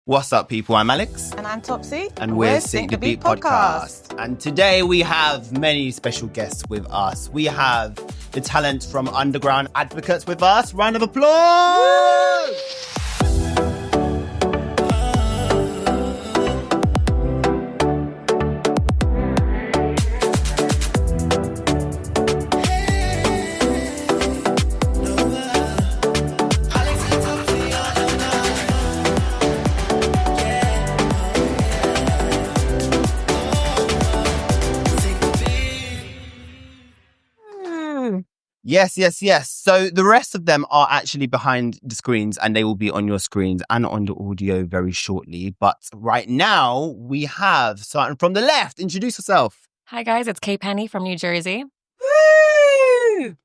What's up, people? I'm Alex. And I'm Topsy. And we're Sync the Beat Podcast. And today we have many special guests with us. We have the talent from Underground Advocatez with us. Round of applause! Woo! Yes. So the rest of them are actually behind the screens and they will be on your screens and on the audio very shortly. But right now we have, starting from the left, introduce yourself. Hi guys, it's Kay Penny from New Jersey. Woo!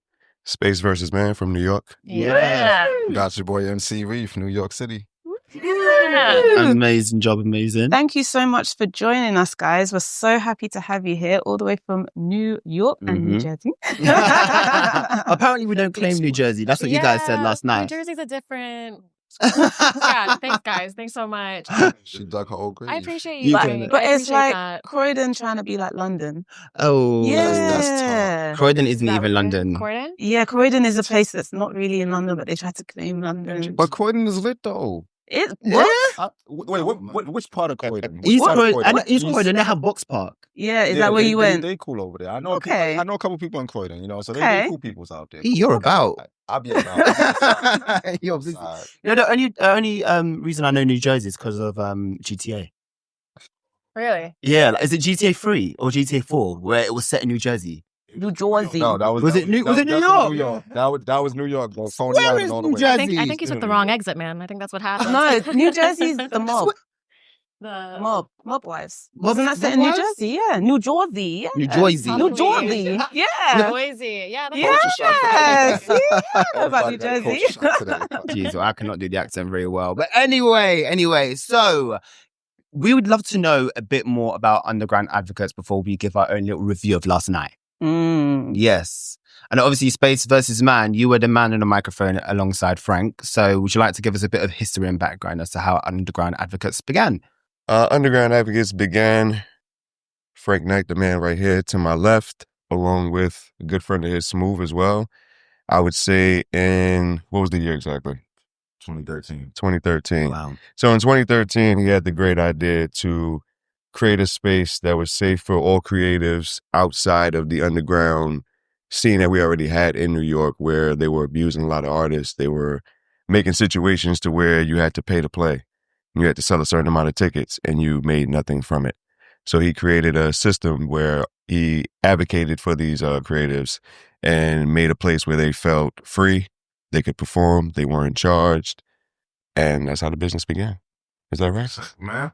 Space versus Man from New York. Yeah. Got your boy MC Reef, New York City. Yeah. Amazing job, amazing. Thank you so much for joining us, guys. We're so happy to have you here, all the way from New York and New Jersey. Apparently, we don't claim New Jersey. That's what you guys said last night. New Jersey's a different... Yeah, thanks, guys. Thanks so much. She dug her old grave. I appreciate you. But it's like Croydon trying to be like London. Oh, yeah. That's Croydon isn't even London. Croydon? Yeah, Croydon is a place that's not really in London, but they try to claim London. But Croydon is lit though. What? Which part of Croydon? East Croydon, they have Box Park. Yeah, is that where you went? They cool over there. I know. I know a couple people in Croydon. You know, so they cool peoples out there. You're about. I'll be about. You're the only reason I know New Jersey is because of GTA. Really? Yeah, is it GTA 3 or GTA 4 where it was set in New Jersey? New Jersey. No, that was. Was it New York? New York. That was New York. Bro. Where is New Jersey? I think you took the wrong exit, man. I think that's what happened. No, New Jersey's the mob. The Mob wives. Wasn't that set in New Jersey? Yeah, New Jersey. Yeah. New Jersey. New Jersey. Yeah. Noisy. Yeah. Yes. About New Jersey. Jeez, well, I cannot do the accent very well. But anyway, so we would love to know a bit more about Underground Advocatez before we give our own little review of last night. Yes. And obviously, Space versus Man, you were the man on the microphone alongside Frank. So would you like to give us a bit of history and background as to how Underground Advocatez began? Underground Advocatez began, Frank Knight, the man right here to my left, along with a good friend of his, Smooth, as well. I would say what was the year exactly? 2013. 2013. Wow. So in 2013, he had the great idea to create a space that was safe for all creatives outside of the underground scene that we already had in New York, where they were abusing a lot of artists. They were making situations to where you had to pay to play. You had to sell a certain amount of tickets and you made nothing from it. So he created a system where he advocated for these creatives and made a place where they felt free, they could perform, they weren't charged. And that's how the business began. Is that right? Man.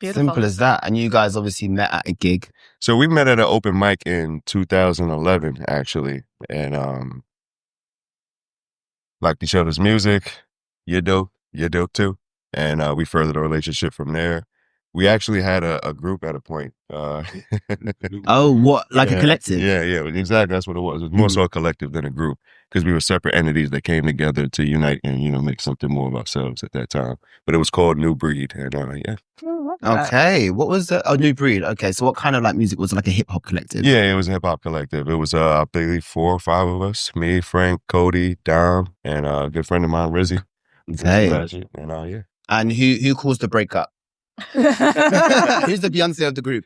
Beautiful. Simple as that. And you guys obviously met at a gig. So we met at an open mic in 2011, actually. And liked each other's music. You're dope too. And we furthered the relationship from there. We actually had a group at a point. Oh, what? Like a collective? Yeah, exactly. That's what it was. It was more so a collective than a group, because we were separate entities that came together to unite and, make something more of ourselves at that time. But it was called New Breed. And yeah. Okay. What was the New Breed? Okay. So what kind of like music was it, like a hip hop collective? Yeah, it was a hip hop collective. It was, I believe, 4 or 5 of us. Me, Frank, Cody, Dom, and a good friend of mine, Rizzy. Okay. And yeah. And who caused the breakup? Who's the Beyonce of the group?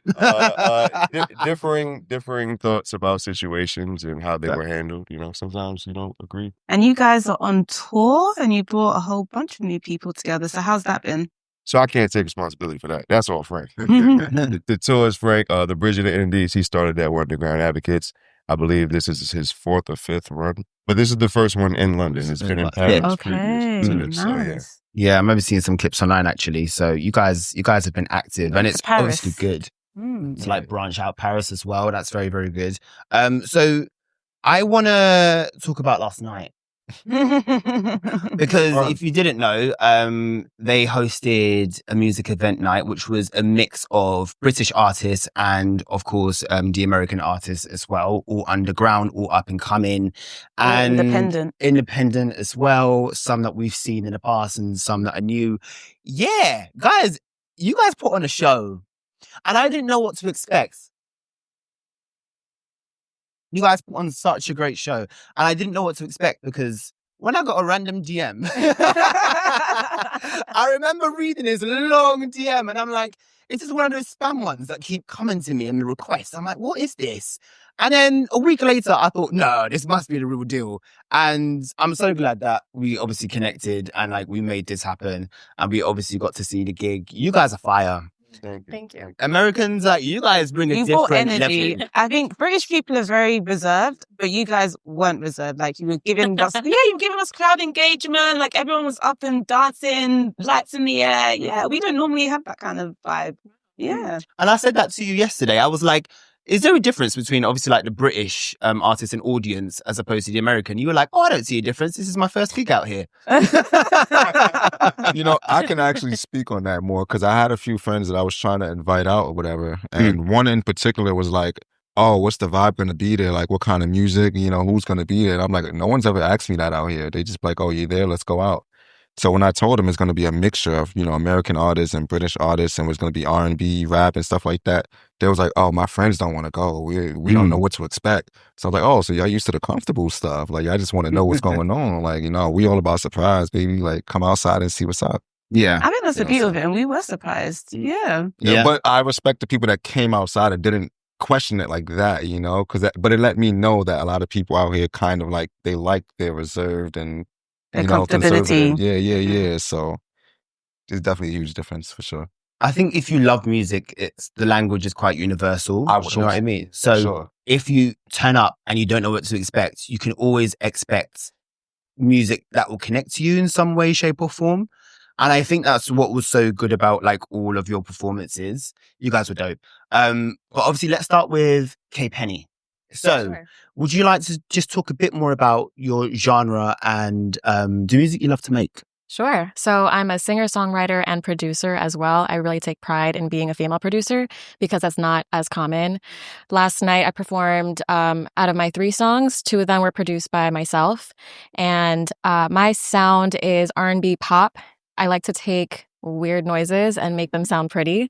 Differing thoughts about situations and how they were handled. Sometimes you don't agree. And you guys are on tour and you brought a whole bunch of new people together. So how's that been? So I can't take responsibility for that. That's all Frank. The tour is Frank. The Bridge of the Indies, he started that with Underground Advocatez. I believe this is his 4th or 5th run. But this is the first one in London. It's been in Paris. Okay, Nice. So, yeah. Yeah, I remember seeing some clips online actually. So you guys have been active, and it's Paris. obviously good to like branch out Paris as well. That's very, very good. So I want to talk about last night. Because if you didn't know, they hosted a music event night, which was a mix of British artists and, of course, the American artists as well, all underground, all up and coming, and independent as well. Some that we've seen in the past and some that are new. Yeah, guys, you guys put on a show, and I didn't know what to expect. You guys put on such a great show, and I didn't know what to expect because when I got a random DM, I remember reading this long DM, and I'm like, it's just one of those spam ones that keep coming to me in the requests. I'm like, what is this? And then a week later, I thought, no, this must be the real deal. And I'm so glad that we obviously connected and like we made this happen, and we obviously got to see the gig. You guys are fire. Thank you. Americans, like you guys bring a different energy. level. I think British people are very reserved, but you guys weren't reserved. Like you were giving us, you were giving us crowd engagement. Like everyone was up and dancing, lights in the air. Yeah, we don't normally have that kind of vibe. Yeah. And I said that to you yesterday. I was like, is there a difference between obviously like the British artist and audience as opposed to the American? You were like, oh, I don't see a difference. This is my first gig out here. You know, I can actually speak on that more because I had a few friends that I was trying to invite out or whatever. And one in particular was like, oh, what's the vibe going to be there? Like, what kind of music? You know, who's going to be there? And I'm like, no one's ever asked me that out here. They just like, oh, you're there? Let's go out. So when I told them it's going to be a mixture of, you know, American artists and British artists and it was going to be R&B, rap and stuff like that, they was like, oh, my friends don't want to go. We don't know what to expect. So I was like, oh, so y'all used to the comfortable stuff. Like, I just want to know what's going on. Like, you know, we all about surprise, baby. Like, come outside and see what's up. Yeah. I think that's the beauty of it. And we were surprised. Yeah. But I respect the people that came outside and didn't question it like that, you know, but it let me know that a lot of people out here kind of like, they like they're reserved and, their comfortability. Yeah. So there's definitely a huge difference for sure. I think if you love music, the language is quite universal. You know what I mean? So if you turn up and you don't know what to expect, you can always expect music that will connect to you in some way, shape or form. And I think that's what was so good about like all of your performances. You guys were dope. But obviously let's start with K Penny. So would you like to just talk a bit more about your genre and the music you love to make? Sure. So I'm a singer-songwriter and producer as well. I really take pride in being a female producer because that's not as common. Last night I performed out of my 3 songs, 2 of them were produced by myself. And my sound is R&B pop. I like to take weird noises and make them sound pretty.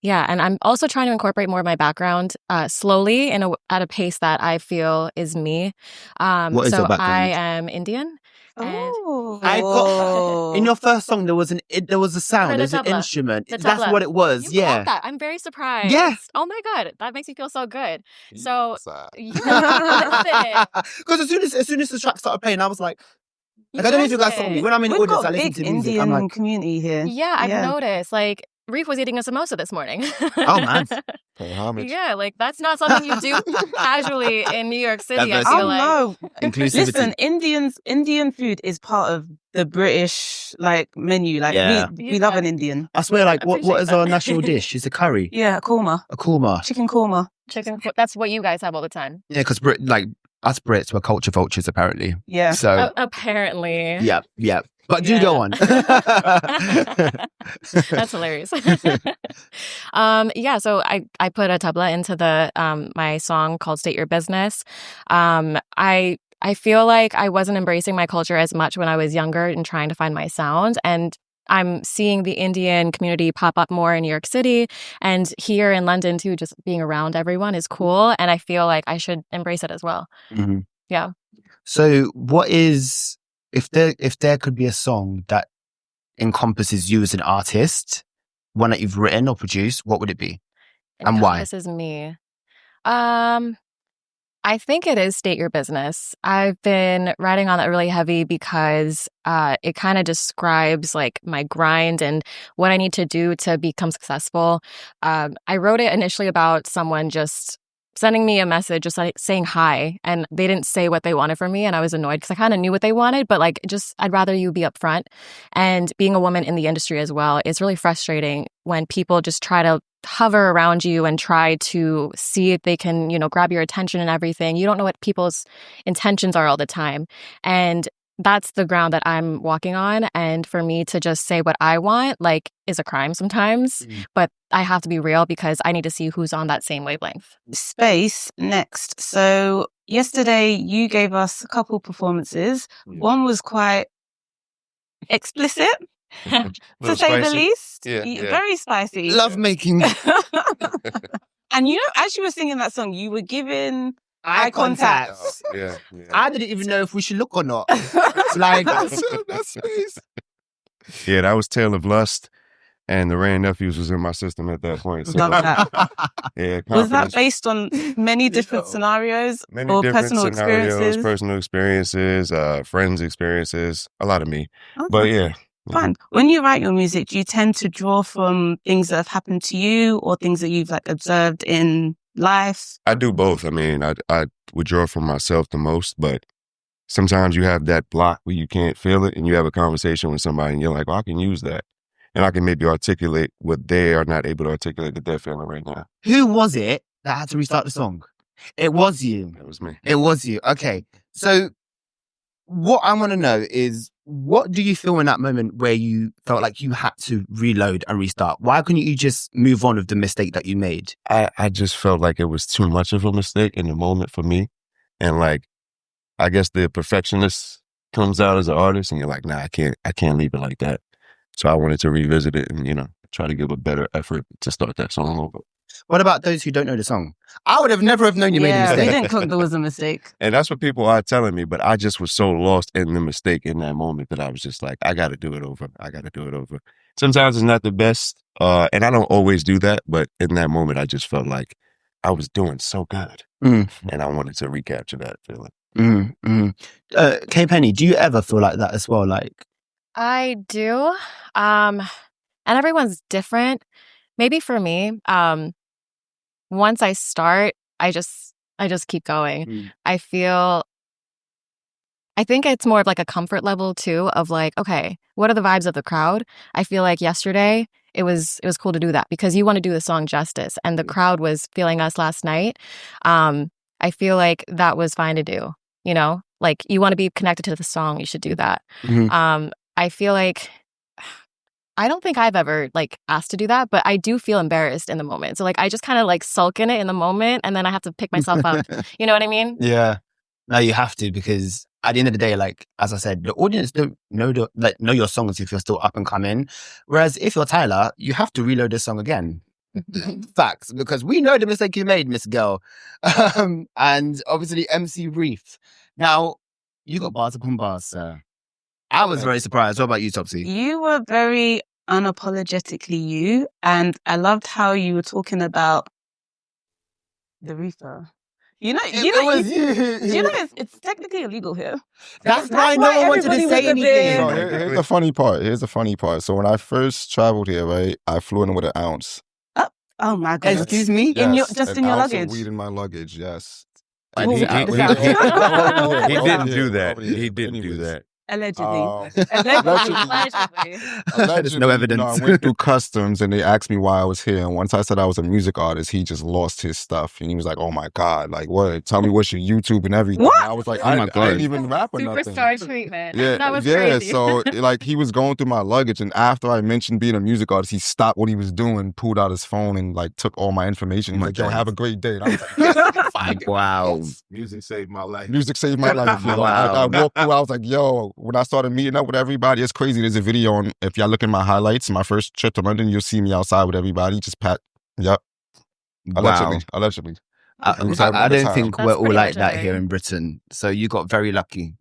Yeah, and I'm also trying to incorporate more of my background slowly and at a pace that I feel is me. What is your background? I am Indian. I got in your first song. There was a sound. There's an instrument. That's what it was. You got that. I'm very surprised. Yeah. Oh my god, that makes me feel so good. So yeah, because as soon as the track started playing, I was like. Like, I don't know if you guys saw me. When I'm in the audience, I listen to music. Indian I'm like, community here. Yeah, I've noticed. Like, Reef was eating a samosa this morning. Oh, man. Yeah, like, that's not something you do casually in New York City, I feel like. No. Inclusivity. Listen, Indian food is part of the British, like, menu. Like, we love an Indian. I swear, like, what is our national dish? It's a curry. Yeah, a korma. A korma. Chicken korma. That's what you guys have all the time. Yeah, because, like, us Brits were culture vultures, apparently. Yeah. So apparently. Yeah. But do go on. That's hilarious. Yeah, so I put a tabla into the my song called State Your Business. I feel like I wasn't embracing my culture as much when I was younger and trying to find my sound. And I'm seeing the Indian community pop up more in New York City and here in London too. Just being around everyone is cool. And I feel like I should embrace it as well. Mm-hmm. Yeah. So what is, if there could be a song that encompasses you as an artist, one that you've written or produced, what would it be? And why? This is me. I think it is State Your Business. I've been writing on that really heavy because it kind of describes like my grind and what I need to do to become successful. I wrote it initially about someone just sending me a message, just like saying hi, and they didn't say what they wanted from me, and I was annoyed because I kind of knew what they wanted, but like I'd rather you be upfront. And being a woman in the industry as well, it's really frustrating when people just try to hover around you and try to see if they can, grab your attention and everything. You don't know what people's intentions are all the time. And that's the ground that I'm walking on. And for me to just say what I want, is a crime sometimes. But I have to be real because I need to see who's on that same wavelength. Space next. So yesterday you gave us a couple performances. One was quite explicit, to say the least. Yeah. Very spicy. Love making. And as you were singing that song, you were giving eye contact. Yeah. I didn't even know if we should look or not. That's space. Yeah, that was Tale of Lust, and the Rain Nephews was in my system at that point. So, Love that. yeah, was that based on many different scenarios or personal experiences? Personal experiences, friends' experiences, a lot of me. Okay. But yeah. Fun. When you write your music, do you tend to draw from things that have happened to you or things that you've observed in life? I do both. I mean, I would draw from myself the most, but sometimes you have that block where you can't feel it and you have a conversation with somebody and you're like, well, I can use that. And I can maybe articulate what they are not able to articulate that they're feeling right now. Who was it that had to restart the song? It was you. That was me. It was you. Okay. So what I want to know is, what do you feel in that moment where you felt like you had to reload and restart? Why couldn't you just move on with the mistake that you made? I just felt like it was too much of a mistake in the moment for me. And I guess the perfectionist comes out as an artist and you're like, nah, I can't leave it like that. So I wanted to revisit it and, try to give a better effort to start that song over. What about those who don't know the song? I would have never have known you made a mistake. We didn't cook there was a mistake. And that's what people are telling me, but I just was so lost in the mistake in that moment that I was just like, I got to do it over. Sometimes it's not the best, and I don't always do that, but in that moment, I just felt like I was doing so good, and I wanted to recapture that feeling. K Penny, do you ever feel like that as well? I do, and everyone's different. Maybe for me, once I start, I just keep going. I think it's more of a comfort level too of okay, what are the vibes of the crowd? I feel like yesterday it was cool to do that because you want to do the song justice and the crowd was feeling us last night. I feel like that was fine to do, you want to be connected to the song, you should do that. I feel like I don't think I've ever asked to do that, but I do feel embarrassed in the moment. So I just kind of sulk in it in the moment and then I have to pick myself up. You know what I mean? Yeah. No, you have to, because at the end of the day, as I said, the audience don't know your songs if you're still up and coming. Whereas if you're Tyler, you have to reload the song again. Facts, because we know the mistake you made, Miss Girl. And obviously MC Reef. Now, you got bars upon bars, sir. I was very surprised. What about you, Topsy? You were very unapologetically you, and I loved how you were talking about the reefer. It's technically illegal here. That's why no one wanted to say anything. No, here's the funny part. So when I first traveled here, right, I flew in with an ounce. Oh my goodness. Excuse me? Yes, in your luggage? Of weed in my luggage, yes. He didn't do that. He didn't do that. Allegedly. There's no evidence. I went through customs and they asked me why I was here. And once I said I was a music artist, he just lost his stuff. And he was like, oh my God, what? Tell me what's your YouTube and everything. What? And I was like, I didn't even rap or nothing. Superstar treatment. Yeah, that was crazy. So he was going through my luggage. And after I mentioned being a music artist, he stopped what he was doing, pulled out his phone and took all my information. He's like, yo, have a great day. And I was like, yes. Wow. Music saved my life. Wow. I walked through, I was like, yo, when I started meeting up with everybody, it's crazy. There's a video on, if y'all look at my highlights, my first trip to London, you'll see me outside with everybody. Just yep. Allegedly. I don't think we're all like that here in Britain. So you got very lucky.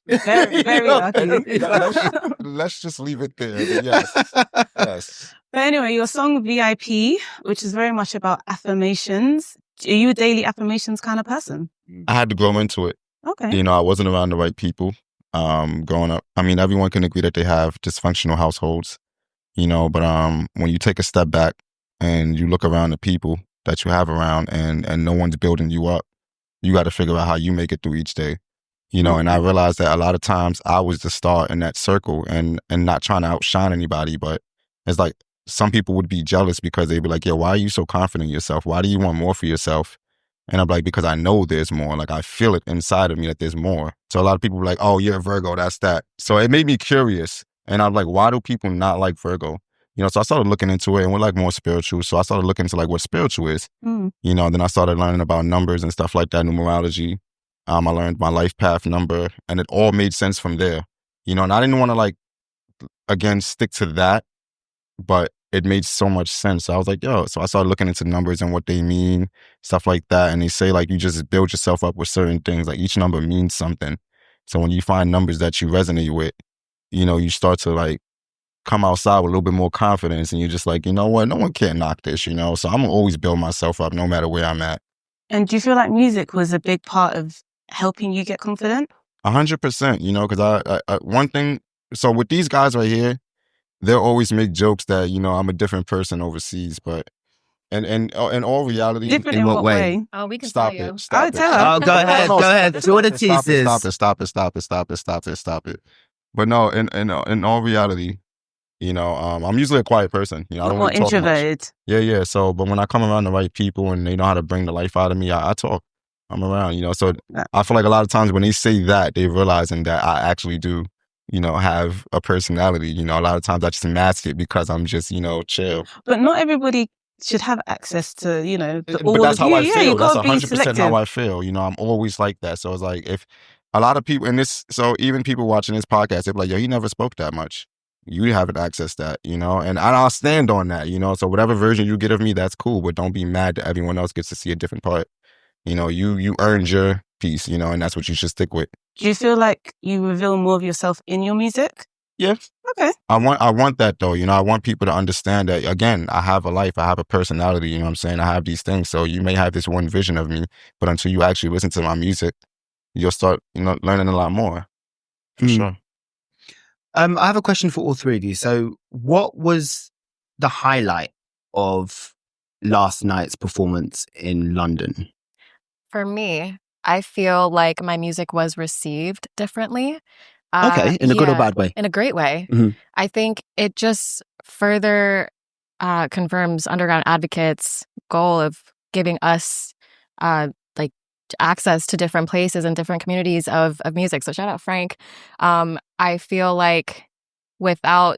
Very, very lucky. Let's just leave it there. But yes. But anyway, your song VIP, which is very much about affirmations. Are you a daily affirmations kind of person? I had to grow into it. Okay. I wasn't around the right people. Growing up, I mean, everyone can agree that they have dysfunctional households, but when you take a step back and you look around the people that you have around and no one's building you up, you got to figure out how you make it through each day, and I realized that a lot of times I was the star in that circle and not trying to outshine anybody, but it's like some people would be jealous because they'd be like, yo, why are you so confident in yourself? Why do you want more for yourself? And I'm like, because I know there's more. Like, I feel it inside of me that there's more. So a lot of people were like, oh, you're a Virgo, that's that. So it made me curious. And I'm like, why do people not like Virgo? So I started looking into it, and we're like more spiritual. So I started looking into like what spiritual is. Then I started learning about numbers and stuff like that, numerology. I learned my life path number, and it all made sense from there. And I didn't want to like, again, stick to that, but it made so much sense. So I was like, yo, so I started looking into numbers and what they mean, stuff like that. And they say like, you just build yourself up with certain things. Like each number means something. So when you find numbers that you resonate with, you start to like come outside with a little bit more confidence, and you're just like, you know what, no one can knock this, So I'm gonna always build myself up no matter where I'm at. And do you feel like music was a big part of helping you get confident? 100%, because I one thing, so with these guys right here, they'll always make jokes that, I'm a different person overseas, but in all reality, Different in what way? Oh, we can stop tell you. it. Stop it. Tell her. Oh, go ahead. Do what it teases. Stop it. But no, in all reality, I'm usually a quiet person. I don't more really talk much. introverted. Yeah. So, but when I come around the right people and they know how to bring the life out of me, I talk. I'm around, So I feel like a lot of times when they say that, they're realizing that I actually do, have a personality. A lot of times I just mask it because I'm just, chill. But not everybody should have access to, But that's how I feel. You That's gotta be 100% selective. how I feel. I'm always like that. So it's like, if a lot of people, so even people watching this podcast, they're like, yo, he never spoke that much. You haven't accessed that, and I'll stand on that, So whatever version you get of me, that's cool. But don't be mad that everyone else gets to see a different part. You earned your piece, and that's what you should stick with. Do you feel like you reveal more of yourself in your music? Yeah. Okay. I want that though. I want people to understand that, again, I have a life, I have a personality, you know what I'm saying? I have these things. So you may have this one vision of me, but until you actually listen to my music, you'll start, learning a lot more. For sure. I have a question for all three of you. So what was the highlight of last night's performance in London? For me, I feel like my music was received differently. Okay, in a good or bad way? In a great way. Mm-hmm. I think it just further confirms Underground Advocates' goal of giving us like access to different places and different communities of music. So shout out Frank. I feel like without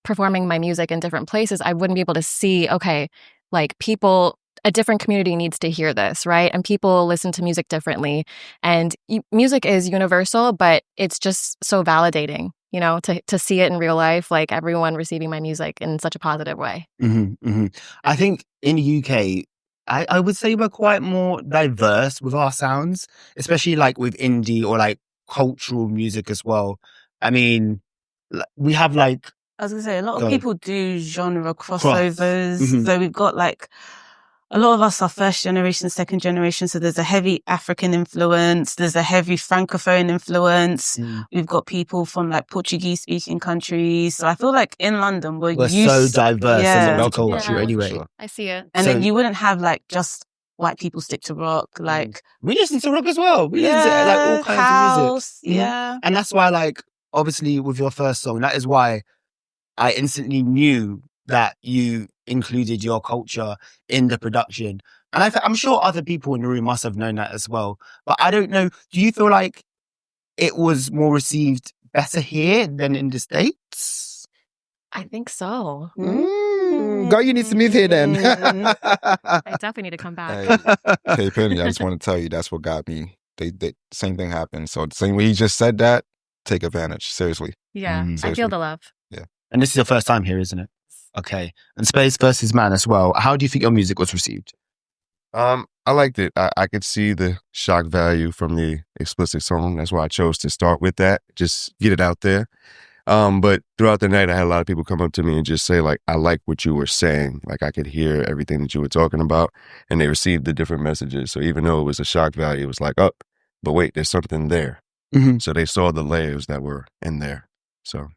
performing my music in different places, I wouldn't be able to see, okay, like people, a different community needs to hear this, right? And people listen to music differently. And music is universal, but it's just so validating, to see it in real life, like everyone receiving my music in such a positive way. Mm-hmm, mm-hmm. I think in the UK, I would say we're quite more diverse with our sounds, especially like with indie or like cultural music as well. I mean, we have like... I was going to say, a lot of people do genre crossovers. Mm-hmm. So we've got like, a lot of us are first generation, second generation. So there's a heavy African influence. There's a heavy Francophone influence. We've got people from like Portuguese speaking countries. So I feel like in London, we're so diverse in the culture Yeah, anyway. sure. I see it. And then you wouldn't have like just white people stick to rock. Like we listen to rock as well. We listen to like all kinds of music. Yeah. And that's why, like, obviously with your first song, that is why I instantly knew that you included your culture in the production. And I'm sure other people in the room must have known that as well. But I don't know, do you feel like it was more received better here than in the States? I think so. Girl, you need to move here then. I definitely need to come back. Hey, Penny, I just want to tell you that's what got me. They same thing happened. So the same way he just said that, take advantage. Seriously. Yeah, seriously. I feel the love. Yeah. And this is your first time here, isn't it? Okay. And Space versus Man as well. How do you think your music was received? I liked it. I could see the shock value from the explicit song. That's why I chose to start with that. Just get it out there. But throughout the night, I had a lot of people come up to me and just say, like, I like what you were saying. Like, I could hear everything that you were talking about, and they received the different messages. So even though it was a shock value, it was like, oh, but wait, there's something there. Mm-hmm. So they saw the layers that were in there. So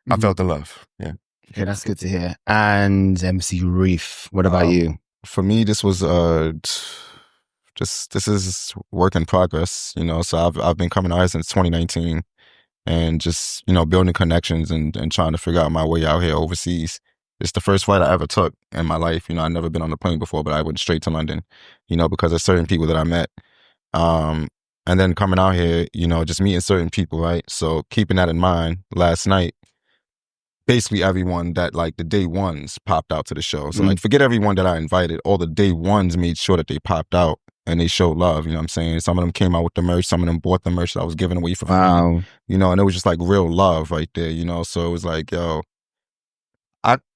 I felt the love. Yeah. Okay, that's good to hear. And MC Reef, what about you? For me, this was this is work in progress. So I've been coming out since 2019. And just, building connections and trying to figure out my way out here overseas. it's the first flight I ever took in my life. You know, I'd never been on a plane before, but I went straight to London, you know, because of certain people that I met. And then coming out here, you know, just meeting certain people, right? So keeping that in mind, last night, basically everyone that like the day ones popped out to the show. So like forget everyone that I invited, all the day ones made sure that they popped out and they showed love, you know what I'm saying? Some of them came out with the merch, some of them bought the merch that I was giving away for free, you know, and it was just like real love right there, you know? So it was like, yo,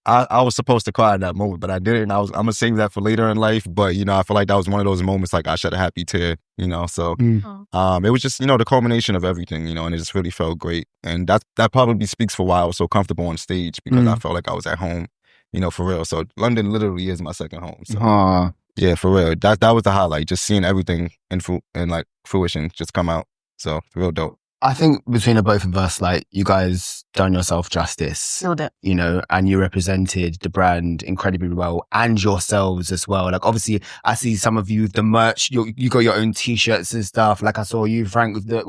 I was supposed to cry in that moment, but I didn't. I'm gonna save that for later in life. But you know, I feel like that was one of those moments like I shed a happy tear, you know. So it was just, you know, the culmination of everything, you know, and it just really felt great. And that probably speaks for why I was so comfortable on stage, because I felt like I was at home, you know, for real. So London literally is my second home. So yeah, for real. That was the highlight, just seeing everything in like fruition just come out. So real dope. I think between the both of us, like, you guys done yourself justice, you know, and you represented the brand incredibly well, and yourselves as well. Like, obviously, I see some of you, the merch, you got your own t-shirts and stuff. Like, I saw you, Frank, with the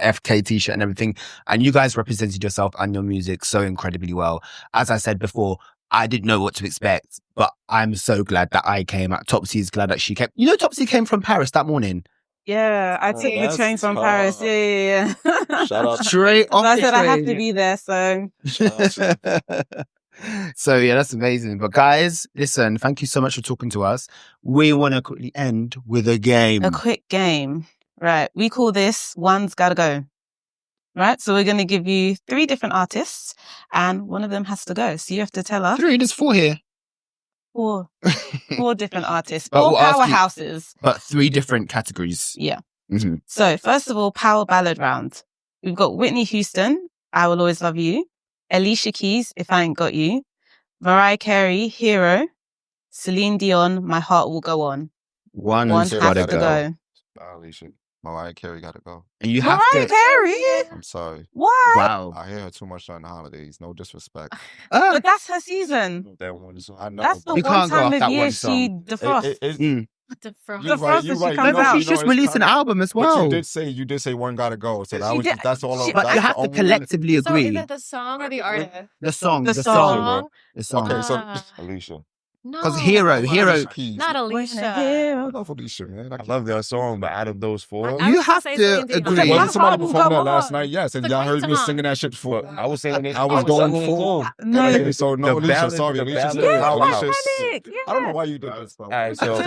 FK t-shirt and everything, and you guys represented yourself and your music so incredibly well. As I said before, I didn't know what to expect, but I'm so glad that I came. Topsy's glad that she came. You know, Topsy came from Paris that morning. Yeah, I took the train from Paris. Yeah. Shout out. Straight off I the said I have train. to be there, so. So yeah, that's amazing. But guys, listen, thank you so much for talking to us. We want to quickly end with a game. A quick game. Right. We call this One's Gotta Go. Right. So we're going to give you 3 different artists and one of them has to go. So you have to tell us 3, there's 4 here. 4 different artists, But 4 we'll ask you- powerhouses. But 3 different categories. Yeah. Mm-hmm. So first of all, power ballad round. We've got Whitney Houston, I Will Always Love You. Alicia Keys, If I Ain't Got You. Mariah Carey, Hero. Celine Dion, My Heart Will Go On. One One has has to to go. Alicia, Mariah Carey gotta go. And you have Mariah to. Carey? I'm sorry. Why? Wow. I hear her too much during the holidays. No disrespect. But that's her season. That one is, I know. That's the You one can't go time off of that year one she song. defrosts. The frost. The frost that she comes No, but out. she's just released an album as well. But you did say one gotta go. So that She was did- that's all. she- But that's you the have to only- collectively So agree. is it the song or the artist? The song. The The song. song. The song. Okay, so Ah. Alicia. No. Because Hero. Alicia Keys. Not I Alicia. love Alicia, man. I love that song, but out of those 4, I You was gonna have say to Celine Dion. agree. My Wasn't somebody heart will performing go that last on. night? Yes, and It's a y'all heard great me song. singing that shit before. I was saying I was going full. No. Okay, so no, The Alicia, ballad- sorry, the Alicia. ballad- Yeah, Alicia. Titanic. I don't know why you did this. All right, so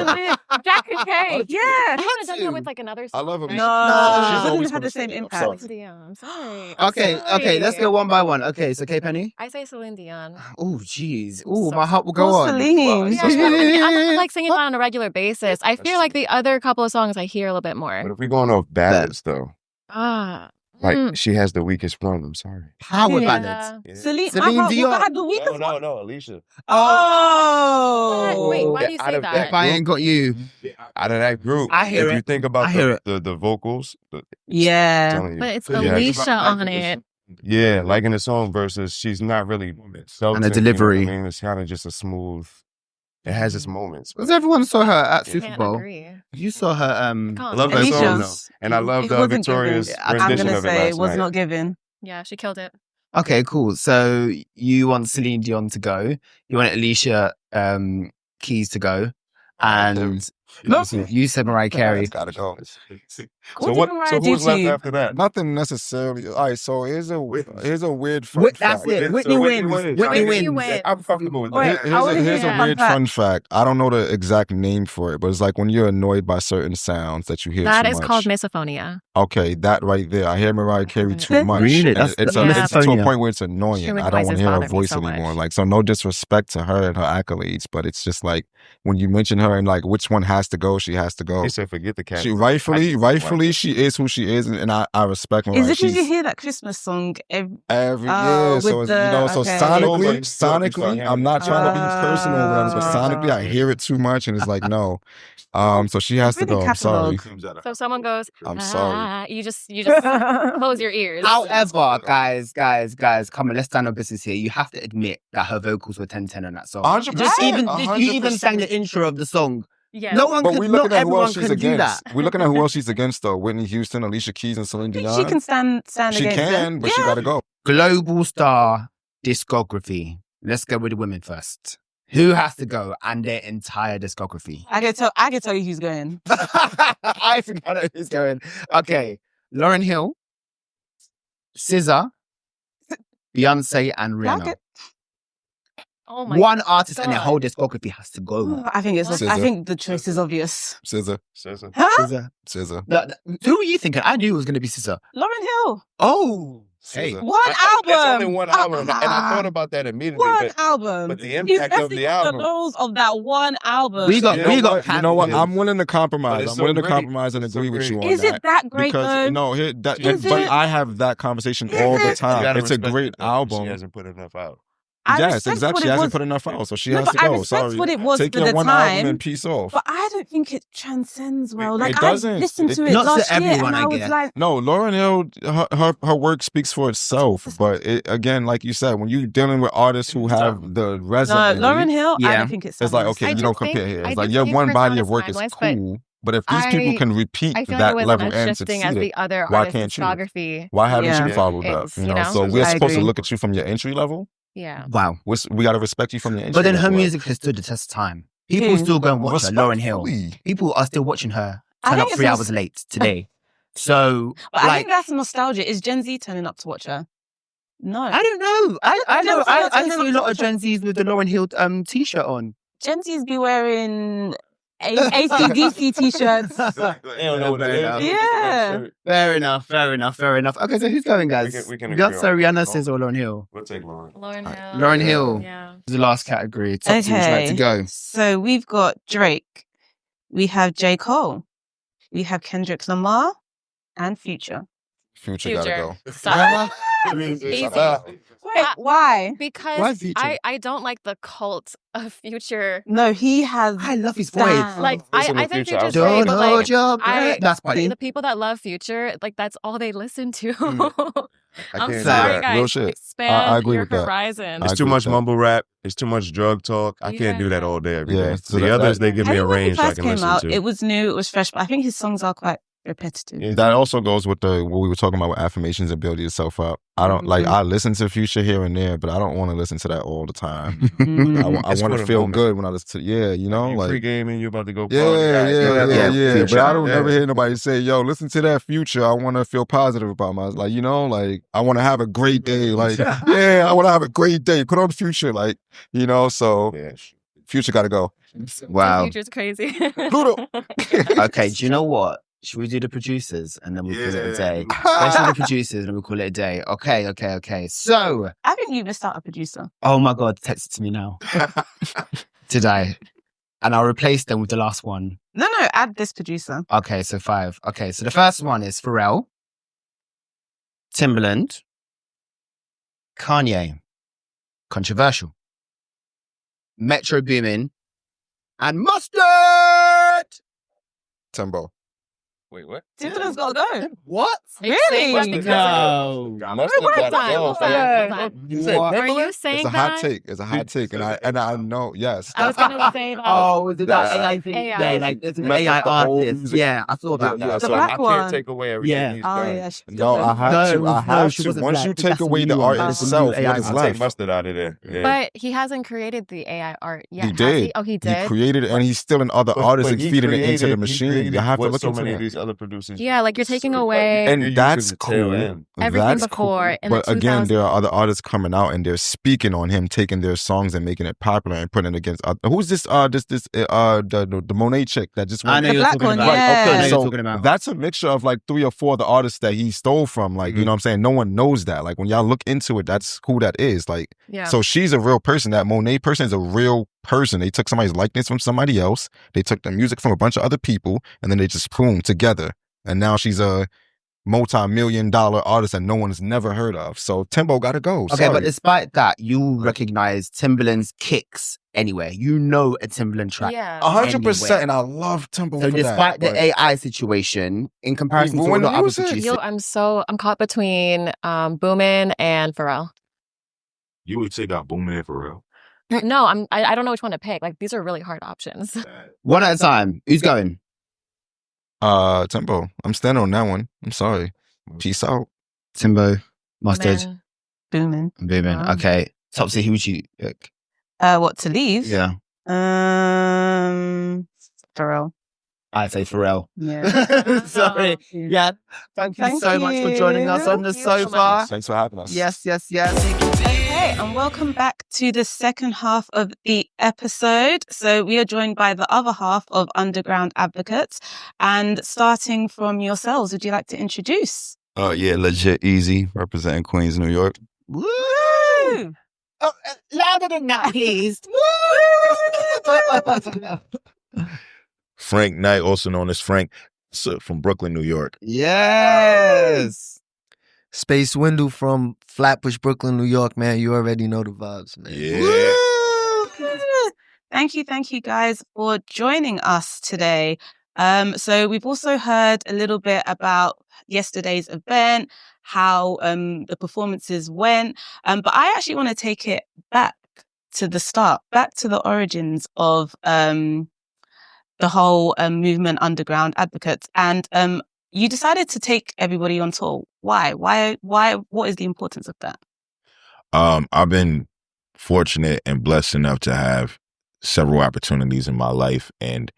Jack and Kay. Yeah. You could have done that with like another song. I love Alicia. No, She's it always wouldn't have had gonna the same stay. I'm impact. sorry. Celine Dion. I'm sorry. I'm Okay, sorry. let's go one by one. Okay, so K Penny. I say Celine Dion. Oh, jeez. Oh, So my heart will go Poor on. Celine. Yeah, I mean, I don't like singing on a regular basis. I feel like the other couple of songs I hear a little bit but more. if we're going off ballads though, Ah. like she has the weakest one. I'm sorry. Power Yeah. ballads. Yeah. Celine Celine Dion. had the weakest one. No, Alicia. Oh. Wait, why do you Out say of that? If I ain't got you. Out of that group, I hear if you it. think I about hear the vocals, I'm Yeah. telling you. But it's Yeah. Alicia on it. Yeah, like in the song versus she's not really And the delivery. You know what I mean, it's kind of just a smooth. It has its moments. Because everyone saw her at I Super can't Bowl. agree. You saw her. I Can't. love that Alicia. song though, and I love It the wasn't Victoria's given. I'm I'm rendition gonna of it say last it was night. not given. Yeah, she killed it. Okay, cool. So you want Celine Dion to go. You want Alicia Keys to go. And you said Mariah Carey. Gotta go. What did Mariah So do who's to left you? after that? Nothing necessarily. All right, so here's a weird That's fact. it. Whitney wins. Whitney Whitney wins. wins. I'm comfortable with Wait, that. Here's I wanna here's hear a a weird fun fun fact. I don't know the exact name for it, but it's like when you're annoyed by certain sounds that you hear That too is much. called misophonia. Okay, that right there. I hear Mariah Carey too much. Really? And That's it's yeah. to a misophonia. point where it's annoying. Human I don't want noises to hear her bother me voice so much. anymore. Like, so no disrespect to her and her accolades, but it's just like when you mention her and like which one has to go, she has to go. He said, "Forget the cat." She rightfully, she is who she is, and I respect her. Is it because you hear that Christmas song Every Oh, year, so with it's, you know, so okay. sonically, I'm not trying to be personal with her, but sonically, I hear it too much, and it's like no. So she has to Really go. I'm sorry. catalog. So if someone goes, I'm sorry. "Ah," you just close your ears. However, guys, come on, let's stand on business here. You have to admit that her vocals were 10/10 on that song. 100%. Just even you even 100%. sang the intro of the song. Yeah. No one But could. we're Not looking at who everyone else she's can do against. that. We're looking at who else she's against, though. Whitney Houston, Alicia Keys, and Celine Dion. She can stand She against can, them. but she gotta go. Global star discography. Let's go with the women first. Who has to go and their entire discography? I can tell you who's going. I think I know who's going. Okay. Lauryn Hill, SZA, Beyonce, and Rihanna. Oh my One artist and their God. whole discography has to go. I think SZA. I think the choice is obvious. SZA. SZA. SZA. Who were you thinking? I knew it was going to be SZA. Lauryn Hill. Oh. Hey. SZA. One album. That's only one album. And I thought about that immediately. One album. But the He's impact of resting the on album. the laurels of that one album. We got You know what? Patty. I'm willing to But compromise. it's I'm so willing to great. compromise and It's so agree with great. you on Is that. it that great Because though? no, Is but it? I have that conversation Is all the it? You time. gotta It's a respect great that. album. She hasn't put enough out. I Yes, respect exactly. what She it hasn't was. put enough out, so she No, has but to I go. respect Sorry. what it was Take for your the one album time. and peace off. But I don't think it transcends well. Like It I doesn't. listened to it Not to last year, everyone, and I I was guess. like, No, Lauryn Hill, her work speaks for itself. But again, like you said, when you're dealing with artists who have the no, resume, Lauren Hill. I Yeah. don't think it's. it's like, timeless. okay, I you do don't think- compare here. I It's do like your think one her body sound of is work is timeless, but cool. But if these people can repeat I feel that like it level wasn't and as shifting as succeed, the other why artists' can't you? discography. Why haven't Yeah. you followed up? It's, You you know, know? so we're I supposed to agree. look at you from your entry level. Yeah. Wow. We got to respect you from your entry But then level. her music has stood the test of time. People still go and watch her, Lauryn Hill. Respectfully. People are still watching her I turn think up it's 3 also- hours late today. So, But I like, think that's nostalgia. Is Gen Z turning up to watch her? No. I don't know. I know. Gen Z are I turning see a up lot to of Gen Zs with the Lauryn Hill t-shirt on. Gen Z's be wearing AC/DC t-shirts. They don't know what it is. Yeah. Fair enough. Okay, so who's going, guys? We can agree on Beyonce, that. Rihanna, SZA, or Lauryn Hill? We'll take Lauren. Lauryn Hill. Lauryn Hill. Yeah. This is the last category. Top two, would you like to go? So we've got Drake. We have J. Cole. We have Kendrick Lamar and Future. Future gotta go. Sorry. Wait, why? Why Because Future? I don't like the cult of Future. No, he has. I love his Damn. voice. Like Listen I to think Future, Future's I'm sorry. great, Don't but hold like your breath. That's funny. the people that love Future, like that's all they listen to. I I'm can't do sorry, that. guys. Real shit. Expand I agree your with that. horizon. I It's too agree much with that. mumble rap. It's too much drug talk. I can't do that all day every day. Yeah, so the that- others, that- they give I me a think when he range I first can came listen out, to. it was new, it was fresh, but I think his songs are quite repetitive. That also goes with what we were talking about with affirmations and building yourself up. I don't like. I listen to Future here and there, but I don't want to listen to that all the time. I It's want for to the feel moment. good when I listen to. Yeah, you know, you like pre-gaming, you about to go party. yeah. Future. But I don't never hear nobody say, "Yo, listen to that Future. I want to feel positive about my like." You know, like I want to have a great day. Like I want to have a great day. Put on Future, like you know. So Yeah. Future got to go. Wow. Future's crazy. Pluto. Okay, do you know what? Should we do the producers and then we'll call it a day? Let's do the producers and we'll call it a day. Okay. So, I think you missed out a producer. oh my God, text it to me now. Today. And I'll replace them with the last one. No, add this producer. Okay, so 5. Okay, so the first one is Pharrell, Timbaland, Kanye, controversial, Metro Boomin, and Mustard! Tembo. Wait, what? Timbaland's got to go. What? Really? No. Mustard gotta go. Hold on. You said What? Are you It's saying a that? hot take. It's a hot take, and I know. Yes. I was gonna say that. Oh, is it that Yeah. AI thing? AI. Yeah, like it's an Mess AI up the whole artist. music. Yeah, I saw that. Yeah, The so black I one. can't take away everything Yeah. he's Oh, done. yeah. she's No, good. I have No, to. I no, have she to. wasn't Once black. you take That's away the the new art one. itself, AI what is I'll left? take Mustard out of there. Yeah. But he hasn't created the AI art yet. He has did. He? Oh, he He did. created it, and he's still in other artists and he feeding it into the created- machine. he You have to what look so into many of that. these other producers. Yeah, like you're taking So, away you're And using that's the tail cool. end. everything That's before cool. in the But again, 2000s. there are other artists coming out and they're speaking on him, taking their songs and making it popular and putting it against. Who's this? The Monet chick that just. I went- know The you're black talking one, about. yeah. I know Okay, you're so talking about. that's a mixture of like 3 or 4 of the artists that he stole from. Like, you know what I'm saying? No one knows that. Like, when y'all look into it, that's who that is. Like, Yeah. so she's a real person. That Monet person is a real person. They took somebody's likeness from somebody else. They took the music from a bunch of other people, and then they just boom together. And now she's a multi-million-dollar artist that no one's never heard of. So Timbo got to go. Okay, Sorry. but despite that, you recognize Timbaland's kicks anywhere. You know a Timbaland track. Yeah. 100%, anyway. and I love Timbo So for despite that. the AI situation, in comparison to all ruined the other music. producers, I'm caught between Boomin and Pharrell. You would take out Boom Man for real. No, I don't know which one to pick. Like these are really hard options. one at a time. Who's going? Timbo. I'm standing on that one. I'm sorry. Peace out. Timbo, Mustard, Man. Booming. and Boomin. Wow. Okay. Topsy, who would you pick? What, to leave? Yeah. Pharrell. I'd say Pharrell. Yeah. Sorry. Yeah. Thank you so much for joining us on the sofa. Thanks for having us. Yes. Okay, and welcome back to the second half of the episode. So we are joined by the other half of Underground Advocates. And starting from yourselves, would you like to introduce? Yeah, Legit Easy, representing Queens, New York. Woo! Oh, louder than that, please. Woo! Frank Knight, also known as Frank, from Brooklyn, New York. Yes. Space Window from Flatbush, Brooklyn, New York, man. You already know the vibes, man. Yeah. Thank you guys for joining us today. So we've also heard a little bit about yesterday's event, how the performances went. But I actually want to take it back to the start, back to the origins of the whole movement, Underground Advocates. And you decided to take everybody on tour. Why? What is the importance of that? I've been fortunate and blessed enough to have several opportunities in my life, and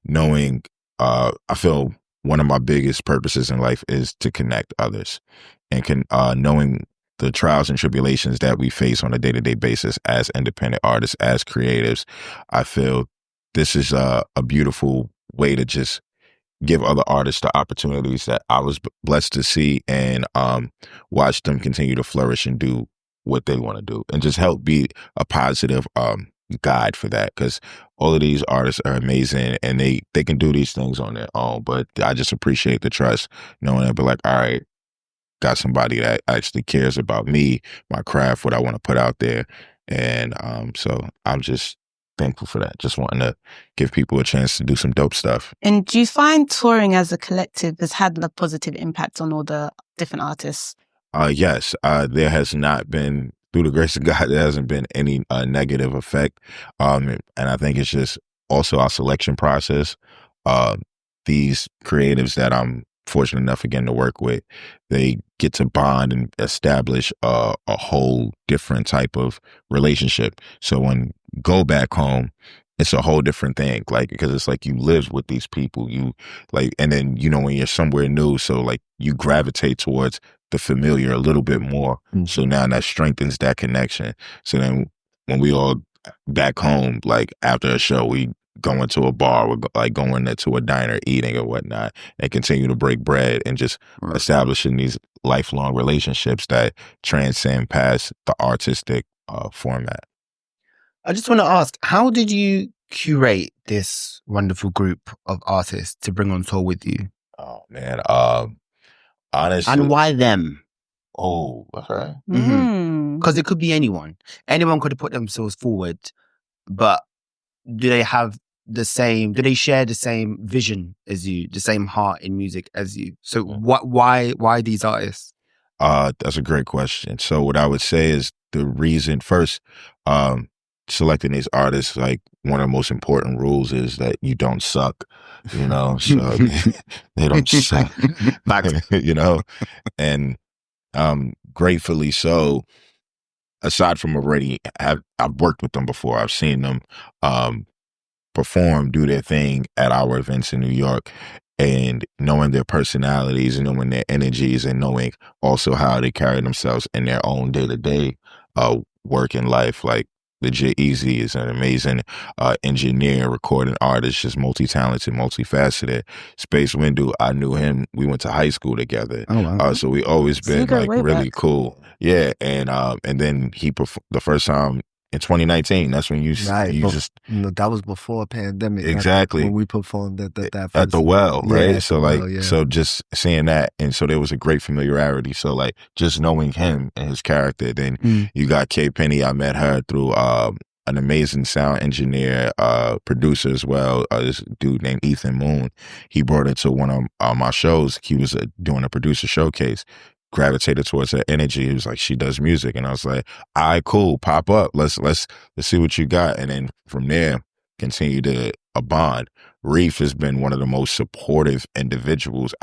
knowing, I feel one of my biggest purposes in life is to connect others, and knowing the trials and tribulations that we face on a day-to-day basis as independent artists, as creatives. I feel this is a beautiful way to just give other artists the opportunities that I was blessed to see, and watch them continue to flourish and do what they want to do, and just help be a positive guide for that, because all of these artists are amazing and they can do these things on their own, but I just appreciate the trust, knowing that, be like, all right, got somebody that actually cares about me, my craft, what I want to put out there. And so I'm just thankful for that. Just wanting to give people a chance to do some dope stuff. And do you find touring as a collective has had a positive impact on all the different artists? Yes, there has not been, through the grace of God, there hasn't been any negative effect. And I think it's just also our selection process. These creatives that I'm fortunate enough again to work with, they get to bond and establish a whole different type of relationship. So when go back home, it's a whole different thing, like, because it's like you live with these people, you like, and then, you know, when you're somewhere new, so like you gravitate towards the familiar a little bit more. Mm-hmm. So now that strengthens that connection. So then when we all back home, like after a show, we go into a bar, we're like going into a diner, eating or whatnot, and continue to break bread and just establishing these lifelong relationships that transcend past the artistic format. I just want to ask, how did you curate this wonderful group of artists to bring on tour with you? Oh man, honestly, and why them? Oh, that's right. Because it could be anyone. Anyone could have put themselves forward, but do they have the same? Do they share the same vision as you? The same heart in music as you? So why these artists? That's a great question. So what I would say is the reason first, selecting these artists, like one of the most important rules is that you don't suck, you know, so they don't suck, you know, and gratefully so, aside from already I've worked with them before, I've seen them perform, do their thing at our events in New York, and knowing their personalities and knowing their energies and knowing also how they carry themselves in their own day-to-day work in life. Like Legit Easy is an amazing engineer, recording artist, just multi-talented, multifaceted. Space Window, I knew him. We went to high school together. Oh, wow. So we always been like really cool. Yeah, and then he the first time in 2019. That's when you that was before pandemic. Exactly. When we performed at at the Well, right? So like, so just seeing that, and so there was a great familiarity. So like, just knowing him and his character. Then you got Kay Penny. I met her through an amazing sound engineer, producer as well. This dude named Ethan Moon. He brought it to one of my shows. He was doing a producer showcase. Gravitated towards her energy. He was like, she does music, and I was like, all right, cool, pop up. Let's see what you got. And then from there, continue to a bond. Reef has been one of the most supportive individuals.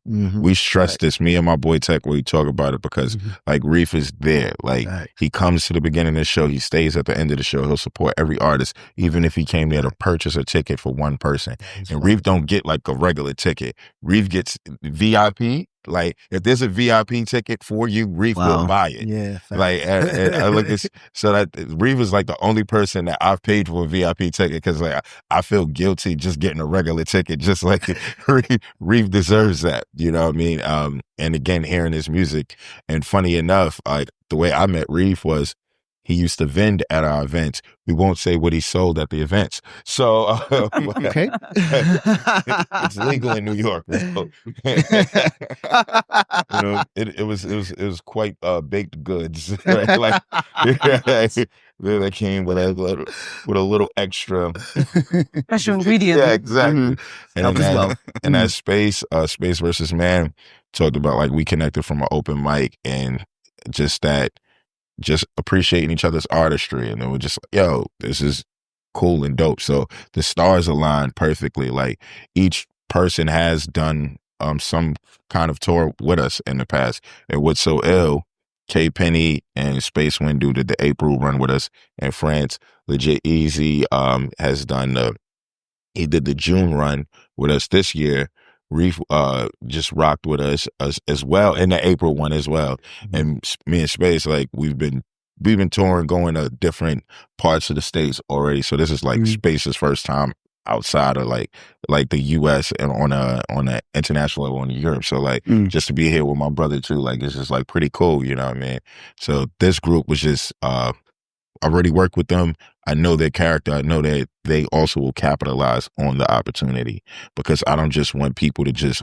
We stress this, me and my boy Tech, when we talk about it, because like Reef is there. Like he comes to the beginning of the show, he stays at the end of the show. He'll support every artist, even if he came there to purchase a ticket for one person. And Reef don't get like a regular ticket. Reef gets VIP. Like if there's a VIP ticket for you, Reef will buy it. Yeah, like and I look at so that Reef is like the only person that I've paid for a VIP ticket, because like I feel guilty just getting a regular ticket. Just like Reef deserves that, you know what I mean? And again, hearing his music, and funny enough, like the way I met Reef was, he used to vend at our events. We won't say what he sold at the events. So, Okay. it's legal in New York. So. You know, it was quite baked goods. Right? Like they came with a little extra special ingredient. Yeah, exactly. And and that space versus man talked about, like, we connected from an open mic, and just appreciating each other's artistry, and then we're just like, yo, this is cool and dope. So the stars aligned perfectly. Like each person has done some kind of tour with us in the past. And what's so ill, K Penny and Space Windu did the April run with us in France. Legit Easy has done he did the June run with us this year. Reef just rocked with us as well in the April one as well. And me and Space, like we've been touring, going to different parts of the States already. So this is like Space's first time outside of like the US and on a international level in Europe. So like just to be here with my brother too, like it's just like pretty cool, you know what I mean? So this group was just I already worked with them. I know their character. I know that they also will capitalize on the opportunity, because I don't just want people to just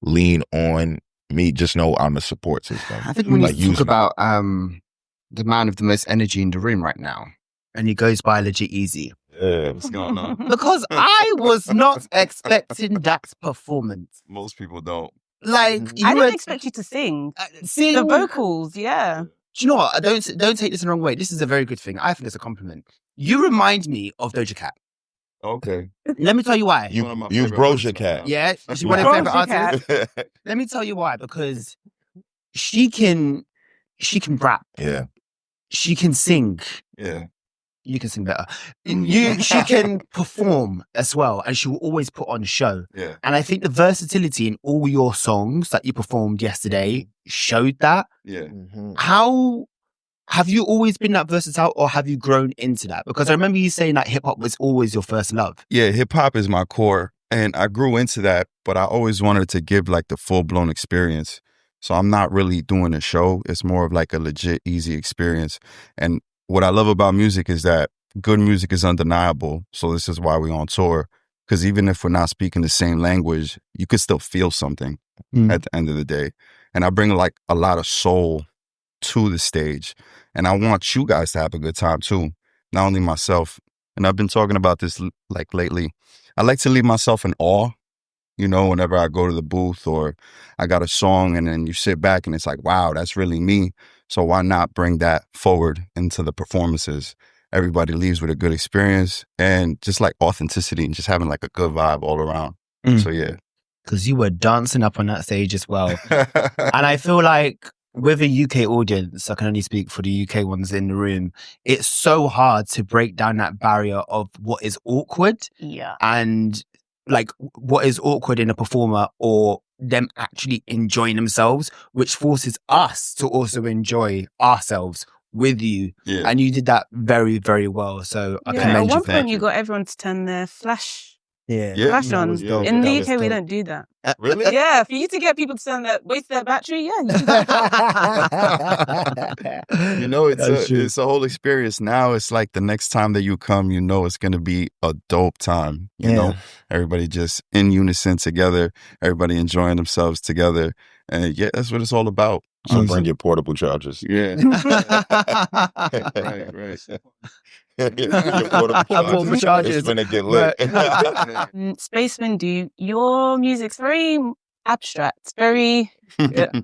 lean on me. Just know I'm a support system. I think we need to talk about the man with the most energy in the room right now, and he goes by Legit Easy. Yeah, what's going on? Because I was not expecting that performance. Most people don't. Like I didn't expect you to sing. Sing the vocals, yeah. Do you know what? Don't take this the wrong way. This is a very good thing. I think it's a compliment. You remind me of Doja Cat. Okay. Let me tell you why. You Broja Cat. Yeah, she's one of your favorite artists. Let me tell you why. Because she can rap. Yeah. She can sing. Yeah. You can sing better. She can perform as well, and she will always put on a show. Yeah. And I think the versatility in all your songs that you performed yesterday showed that. Yeah. How have you always been that versatile, or have you grown into that? Because I remember you saying that hip hop was always your first love. Yeah, hip hop is my core, and I grew into that, but I always wanted to give like the full blown experience. So I'm not really doing a show. It's more of like a legit easy experience. And what I love about music is that good music is undeniable. So this is why we're on tour. Because even if we're not speaking the same language, you could still feel something at the end of the day. And I bring like a lot of soul to the stage. And I want you guys to have a good time too. Not only myself. And I've been talking about this like lately. I like to leave myself in awe. You know, whenever I go to the booth or I got a song and then you sit back and it's like, wow, that's really me. So why not bring that forward into the performances? Everybody leaves with a good experience and just like authenticity and just having like a good vibe all around. So yeah. Because you were dancing up on that stage as well. And I feel like with a UK audience, I can only speak for the UK ones in the room, it's so hard to break down that barrier of what is awkward. Yeah. And like what is awkward in a performer or them actually enjoying themselves, which forces us to also enjoy ourselves with you. Yeah. And you did that very, very well. So I commend at you one for point that. you got everyone to turn their flash Yeah. on. dope. In the That UK, was we dope. don't do that. Really? Yeah, for you to get people to turn waste their battery, yeah. You do that. You know, it's a whole experience. Now it's like the next time that you come, you know it's going to be a dope time. You know, everybody just in unison together, everybody enjoying themselves together. And yeah, that's what it's all about. So bring your portable chargers. Yeah. right. Your portable chargers. It's gonna get lit. Spaceman, your music's very abstract, very.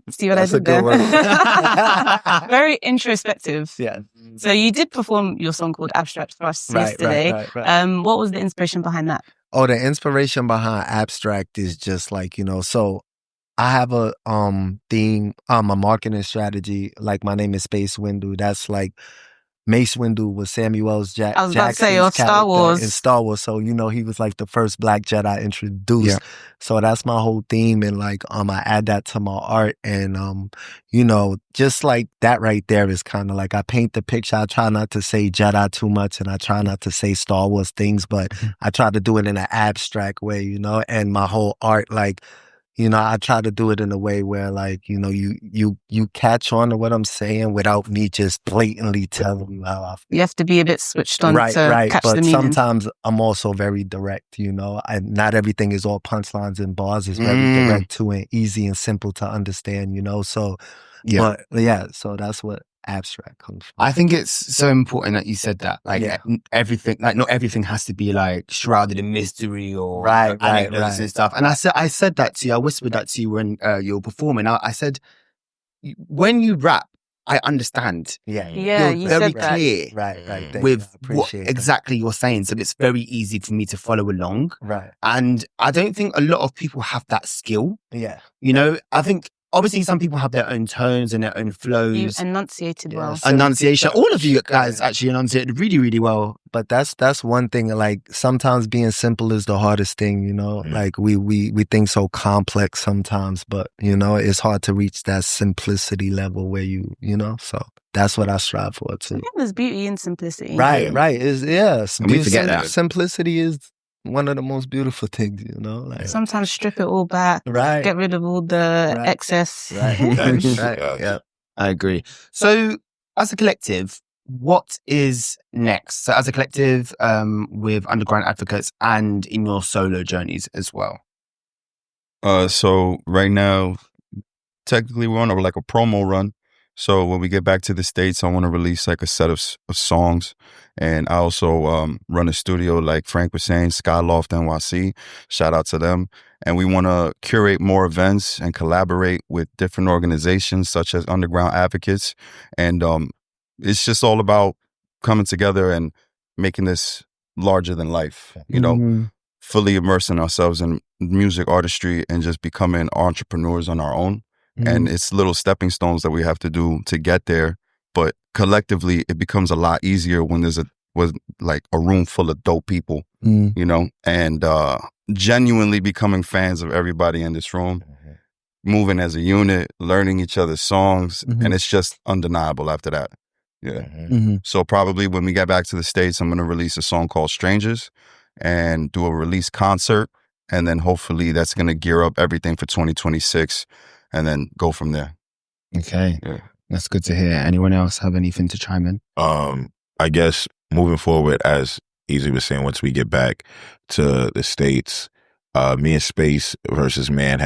See what That's I a did good there? Very introspective. Yeah. So you did perform your song called Abstract for us yesterday. Right. What was the inspiration behind that? Oh, the inspiration behind abstract is just like, so I have a theme, a marketing strategy. Like my name is Space Windu. That's like Mace Windu was Samuel's I was about to say, Jackson's or Star Wars. in Star Wars. So, he was like the first Black Jedi introduced. Yeah. So that's my whole theme. And like, I add that to my art. And, just like that right there is kind of like I paint the picture. I try not to say Jedi too much and I try not to say Star Wars things, but I try to do it in an abstract way, and my whole art, like, I try to do it in a way where, like, you catch on to what I'm saying without me just blatantly telling you how I feel. You have to be a bit switched on Right. to catch But the meaning. sometimes I'm also very direct, not everything is all punchlines and bars. It's very direct too and easy and simple to understand, So, so that's what abstract comes from. I think it's so important that you said that. Like everything, like not everything has to be like shrouded in mystery or anecdotes and stuff. And I said that to you. I whispered that to you when you were performing. I said, when you rap, I understand. Yeah, you're you very said that. clear Right. with what exactly you're saying. So it's very easy for me to follow along. Right. And I don't think a lot of people have that skill. Yeah. I think obviously some people have their own tones and their own flows. You enunciated well. Enunciation. All of you guys actually enunciated really, really well. But that's one thing. Like sometimes being simple is the hardest thing. Like we think so complex sometimes, but it's hard to reach that simplicity level where so that's what I strive for too. Yeah, there's beauty in simplicity. Right. And we forget that. Simplicity is one of the most beautiful things, Like sometimes strip it all back, get rid of all the excess. Right. Yeah. I agree. So as a collective, what is next? So as a collective, with Underground Advocates and in your solo journeys as well. So right now, technically we're on a promo run. So when we get back to the States, I want to release like a set of songs. And I also run a studio, like Frank was saying, Skyloft NYC. Shout out to them. And we want to curate more events and collaborate with different organizations such as Underground Advocates. And it's just all about coming together and making this larger than life, fully immersing ourselves in music, artistry, and just becoming entrepreneurs on our own. And it's little stepping stones that we have to do to get there. But collectively, it becomes a lot easier when there's a room full of dope people, and genuinely becoming fans of everybody in this room, moving as a unit, learning each other's songs. And it's just undeniable after that. Yeah. So probably when we get back to the States, I'm going to release a song called Strangers and do a release concert. And then hopefully that's going to gear up everything for 2026. And then go from there. Okay. Yeah. That's good to hear. Anyone else have anything to chime in? I guess moving forward, as Easy was saying, once we get back to the States, me and Space versus Man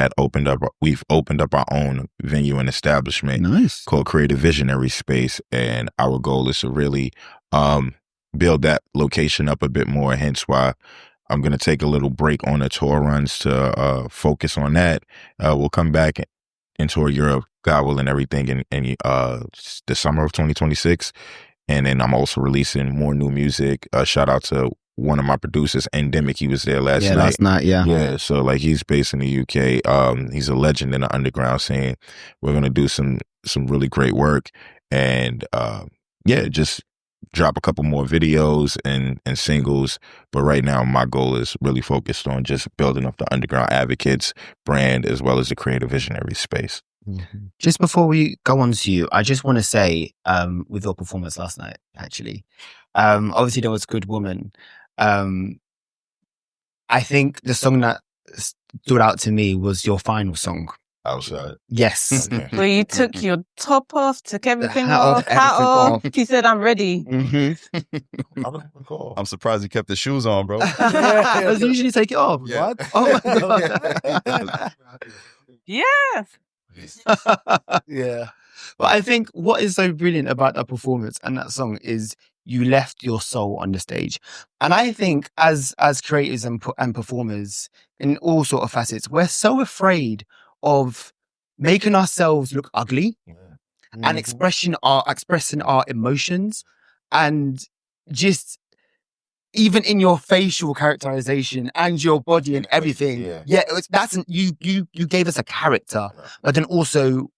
we've opened up our own venue and establishment called Creative Visionary Space. And our goal is to really build that location up a bit more, hence why I'm going to take a little break on the tour runs to focus on that. We'll come back and tour Europe, God willing, everything in the summer of 2026. And then I'm also releasing more new music. Shout out to one of my producers, Endemic. He was there last night. Last night, Yeah, so like he's based in the UK. He's a legend in the underground scene. We're going to do some really great work. And just drop a couple more videos and singles. But right now, my goal is really focused on just building up the Underground Advocates brand as well as the Creative Visionary Space. Just before we go on to you, I just want to say, with your performance last night, actually, obviously there was Good Woman. I think the song that stood out to me was your final song. Outside. Yes. Okay. Where you took your top off, took everything hat off, hat off. He said, I'm ready. I'm surprised he kept his shoes on, bro. I usually take it off. Yeah. What? Oh my God. Yeah. Yeah. But I think what is so brilliant about that performance and that song is you left your soul on the stage. And I think as creators and performers in all sort of facets, we're so afraid of making ourselves look ugly Mm-hmm. and expressing our emotions, and just even in your facial characterization and your body and everything. You gave us a character, but then also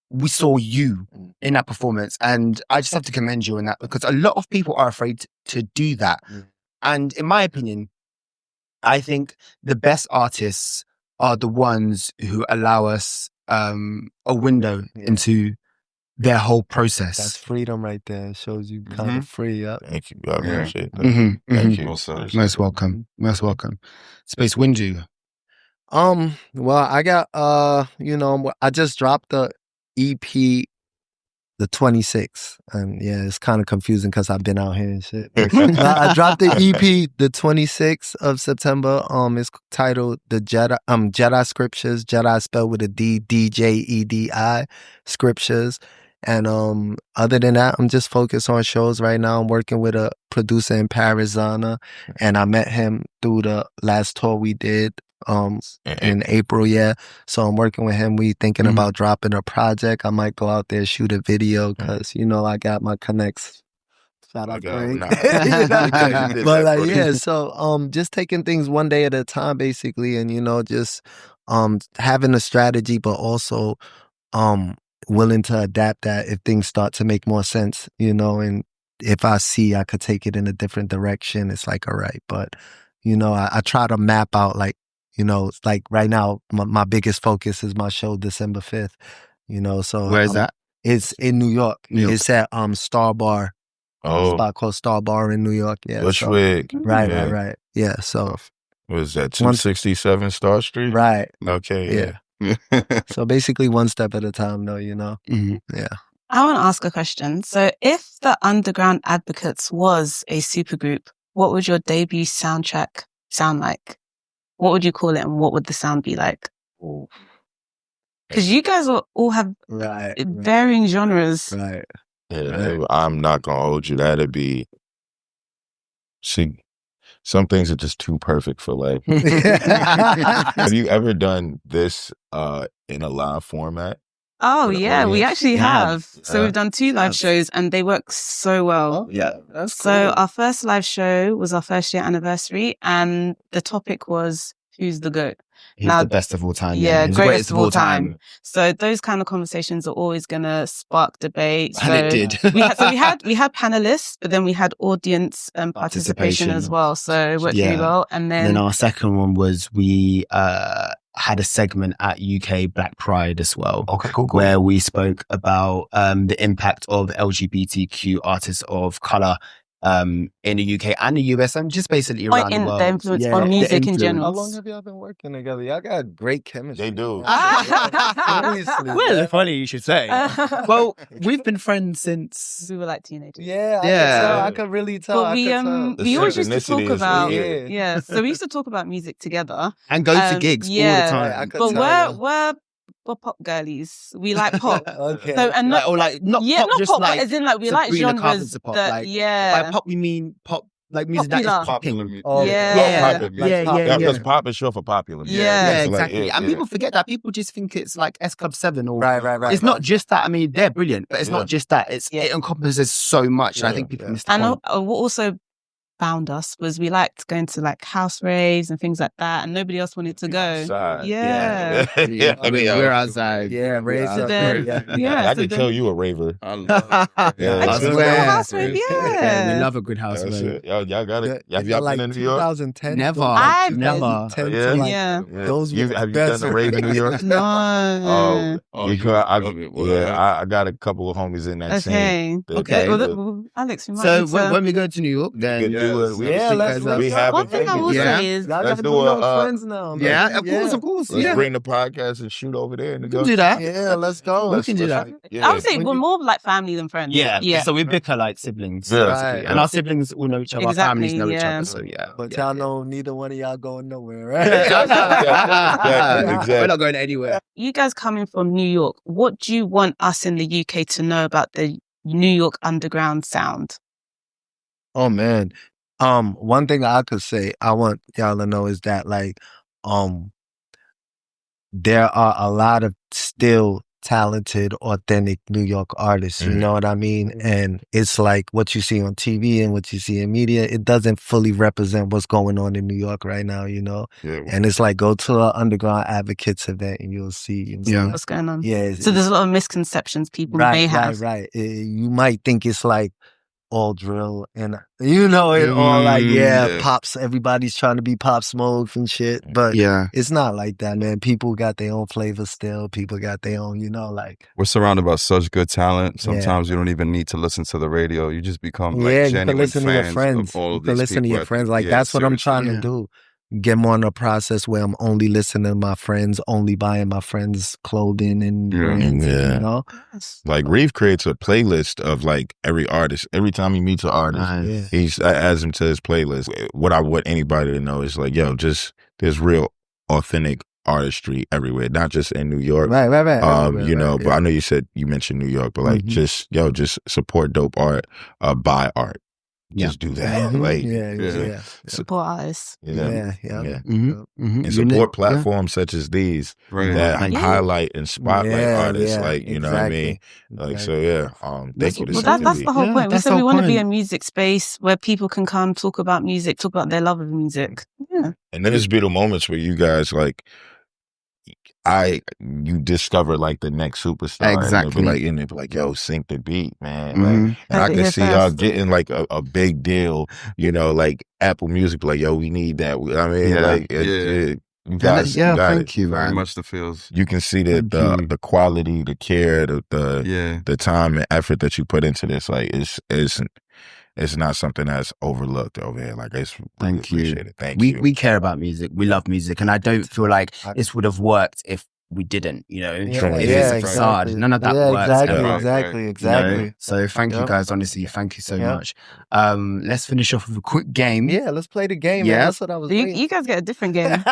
we saw you in that performance, and I just have to commend you on that, because a lot of people are afraid to do that. And in my opinion, I think the best artists are the ones who allow us a window into their whole process. That's freedom right there. It shows you kind of free. Yep. Thank you. I appreciate that. Thank you. Most welcome. Most welcome. Space Windu. Well, I got I just dropped the EP the 26th, and yeah, it's kind of confusing because I've been out here and shit. But I dropped the EP the 26th of September. It's titled the Jedi Scriptures. Jedi spelled with a D, DJEDI Scriptures. And other than that, I'm just focused on shows right now. I'm working with a producer in Arizona, and I met him through the last tour we did in April. Yeah, so I'm working with him. We thinking about dropping a project. I might go out there, shoot a video, because I got my connects. Shout out Frank. But like, yeah, so just taking things one day at a time, basically, and just having a strategy, but also willing to adapt that if things start to make more sense, and if I see I could take it in a different direction, it's like, all right. But I try to map out, like, it's like right now my biggest focus is my show December 5th, so where is that? It's in New York. It's at Star Bar. Oh, A spot called Star Bar in New York. Yeah, Bushwick. Right. Yeah, so what is that, 267 Star Street? Right. Okay. Yeah. So basically one step at a time, though, Yeah. I want to ask a question. So if the Underground Advocates was a supergroup, what would your debut soundtrack sound like? What would you call it, and what would the sound be like? Because you guys all have varying genres. Right. Yeah, I'm not gonna hold you. That'd be. See, some things are just too perfect for life. Have you ever done this in a live format? Oh, yeah, we actually have. So we've done 2 live shows, and they work so well. That's cool. So our first live show was our 1st year anniversary, and the topic was, who's the GOAT? He's the best of all time. Yeah, greatest of all time. So those kind of conversations are always going to spark debate. And it did. we had panelists, but then we had audience participation as well. So it worked really well. And then our second one was we had a segment at UK Black Pride as well. Okay, cool. Where we spoke about the impact of LGBTQ artists of colour in the UK and the US, and just basically around the world. The influence on music in general. How long have y'all been working together? Y'all got great chemistry. They do. Seriously. Well, funny you should say. Well, we've been friends since we were like teenagers. Yeah. I could really tell. But we always used to talk about so we used to talk about music together and go to gigs all the time. But we're pop girlies. We like pop. Okay. So and not not not just pop, like but as in like we like Sabrina genres Carpenter pop. that By pop we mean pop, like music that is Popular. popping. Oh, Because pop is short for popular. Yeah, exactly. And people forget that. People just think it's like S Club 7 or right. It's not just that. I mean, they're brilliant, but it's not just that. It encompasses so much. And I think people miss the point. And what also found us was we liked going to like house raves and things like that, and nobody else wanted to go. Yeah. I mean, we're outside. Yeah, raves. I could tell you a raver. I swear. House rave, we love a good house rave. Y'all got it. Have y'all like been in New York? 2010. Never. Have Those have you done a rave in New York? No. I got a couple of homies in that scene. Okay. Well, Alex, you might so need to... when we go to New York, then let's One thing I will say is let's do friends now. Yeah, of course. Let's bring the podcast and shoot over there. We can do that. Yeah, let's go. We can do that. I would say we're more like family than friends. Yeah. So we bicker like siblings. Right. And our siblings all know each other. Exactly, Our families know each other. So But y'all know neither one of y'all going nowhere, right? Exactly. We're not going anywhere. You guys coming from New York, what do you want us in the UK to know about the New York underground sound? Oh man. One thing I could say I want y'all to know is that like there are a lot of still talented, authentic New York artists. You know what I mean? And it's like what you see on TV and what you see in media, it doesn't fully represent what's going on in New York right now, you know? Yeah. And it's like, go to an Underground Advocates event and you'll see. You know, what's going on. Yeah. So there's a lot of misconceptions people may have. Right. You might think it's like all drill and all like pops, everybody's trying to be Pop Smoke and shit, but it's not like that, man. People got their own flavor still, people got their own, like we're surrounded by such good talent. Sometimes you don't even need to listen to the radio, you just become like genuine listen to your friends. of all of you can these listen to your friends, like that's what I'm trying to do. Get more in a process where I'm only listening to my friends, only buying my friends' clothing and brands, you know? Like Reeve creates a playlist of like every artist. Every time he meets an artist, he adds him to his playlist. What I want anybody to know is like, yo, just there's real authentic artistry everywhere, not just in New York. Right. But I know you mentioned New York, but like just support dope art, buy art. Just do that. Like, support artists. And support platforms such as these that highlight and spotlight artists. Like, you know what I mean? Like, thank you to that's the whole point. We said we want to be a music space where people can come talk about music, talk about their love of music. Yeah. And then there's beautiful moments where you guys like, you discover like the next superstar. Exactly. And they'll be like, yo, sync the beat, man. Like, and I can see y'all getting like a big deal, like Apple Music, like, yo, we need that. I mean, you guys, thank you, very man. much the feels. You can see the quality, the care, the time and effort that you put into this. Like, it's not something that's overlooked over here. Like, it's really appreciated. Thank you. We care about music. We love music. And I don't feel like this would have worked if we didn't, if it's a facade. None of that works. Exactly. So thank you guys, honestly. Thank you so much. Let's finish off with a quick game. Yeah, let's play the game. Yeah. Man. That's what I was you guys get a different game.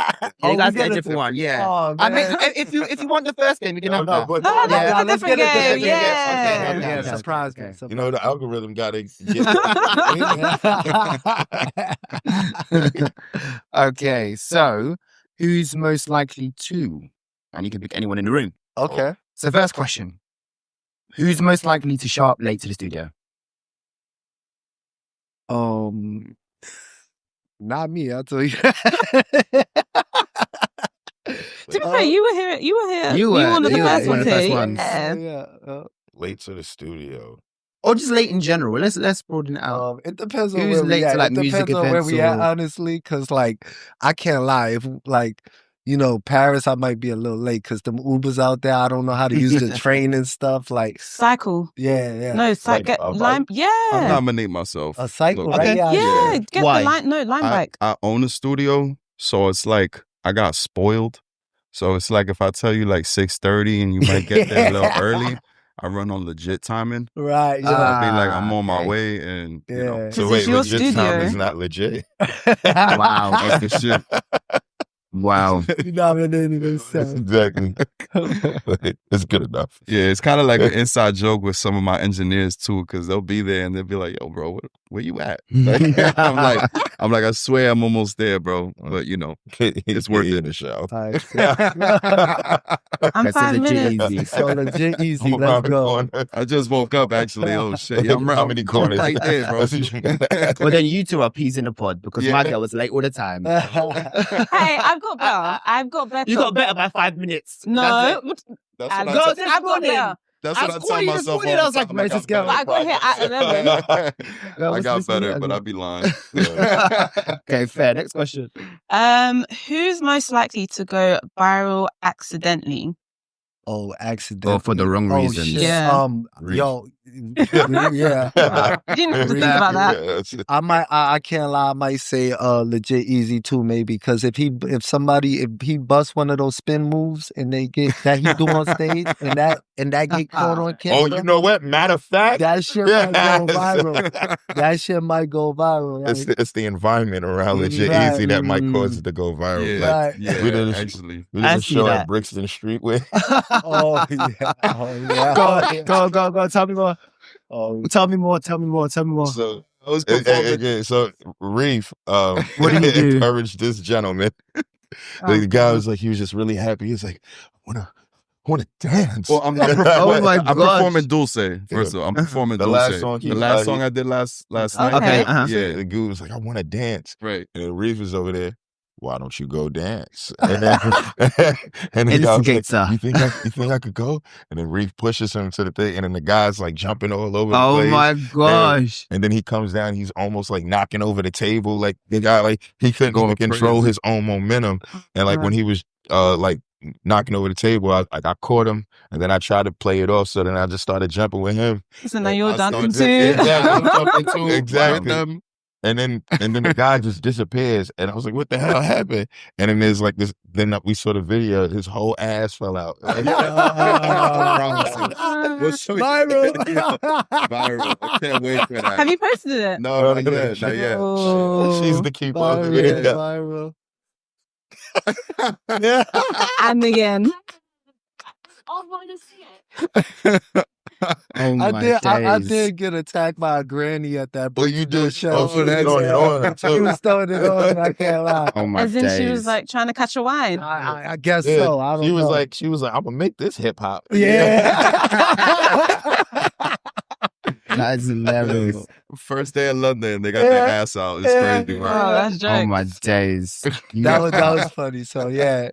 You guys get a different one, Oh, I mean, if you want the first game, you can have that. Let's get a different game. Yeah, surprise game. The algorithm got to get... Okay, so who's most likely to... And you can pick anyone in the room. Okay. So first question. Who's most likely to show up late to the studio? Not me, I'll tell you. To be fair, you were here. You were one of the first ones. Yeah. Late to the studio. Or just late in general. Let's broaden it out. It depends on who's where late we at. to like It music depends on events where we at, honestly, because like I can't lie. If like Paris, I might be a little late because the Ubers out there, I don't know how to use the train and stuff. Like cycle. Yeah. No, get Lime. Yeah. I'll nominate myself. A cycle, Look, right? Okay. Yeah. Get Why? the Lime bike. I own a studio, so it's like I got spoiled. So it's like if I tell you like 6:30 and you might get there a little early, I run on legit timing. Right. So I'll be like, I'm on my way, and So wait, legit time is not legit. Wow. That's the shit. Wow. Exactly. It's good enough. Yeah, it's kind of like an inside joke with some of my engineers too, because they'll be there and they'll be like, "Yo, bro, where you at?" I'm like, I swear I'm almost there, bro. But it's worth it. In the show. I'm 5 minutes. Easy. So legit easy. Let's go. I just woke up actually. Oh shit, yeah, I'm How many corners? right there, bro. Well, then you two are peas in the pod because my girl was late all the time. Hey, I've got better. You got better by 5 minutes. No. That's I've what got better. That's what I tell myself. I was like, man, just go. I got here at 11. I got better, but I'd be lying. Okay, fair. Next question. Who's most likely to go viral accidentally? Oh, accidentally. Or for the wrong reasons. Shit. Yeah. Yeah. You didn't have to think about that. I can't lie. I might say legit easy too, maybe, because if he busts one of those spin moves and they get that he do on stage and that get caught on camera. Oh, you know what? Matter of fact, that shit might go viral. That shit might go viral. Right? It's the environment around legit easy that might cause it to go viral. Yeah, Like, yeah, we did actually. We did a show at Brixton Street with. Oh yeah. Go. Tell me more. Oh, Tell me more. So, so Reef, what did you do? encouraged this gentleman Like, the guy was like, he was just really happy. He was like, I want to dance. Well, I'm Oh my I'm gosh. performing Dulce. First of all, I'm performing The Dulce. last song the last song I did last night. Okay. Yeah, the dude was like, I want to dance. Right. And Reef was over there. Why don't you go dance? And then, and the guy was Instigates her. like, you think I could go? And then Reef pushes him to the thing, and then the guy's like jumping all over the Oh place. my gosh. And then he comes down, he's almost like knocking over the table. Like the guy, like he couldn't even control his own momentum. And like when he was like knocking over the table, I caught him, and then I tried to play it off. So then I just started jumping with him. So now you're dancing too. Exactly. I'm jumping too. Exactly. And then the guy just disappears, and I was like, "What the hell happened?" And then there's like this. Then we saw the video. His whole ass fell out. Viral. Viral. I can't wait for that. Have you posted it? No, not yet. Not yet. Oh. She's the keeper of the video. And again. Oh my I days. did get attacked by a granny at that. Well, you did show. Oh, that's throwing it on. She was throwing it on. I can't lie. Oh my As in days. she was like trying to catch a wine. I guess Yeah, so. I don't she was know. like, I'm gonna make this hip hop. Yeah. That is hilarious. First day in London, they got their ass out. It's crazy, Oh, right? that's jokes. Oh my days. That was funny. So yeah,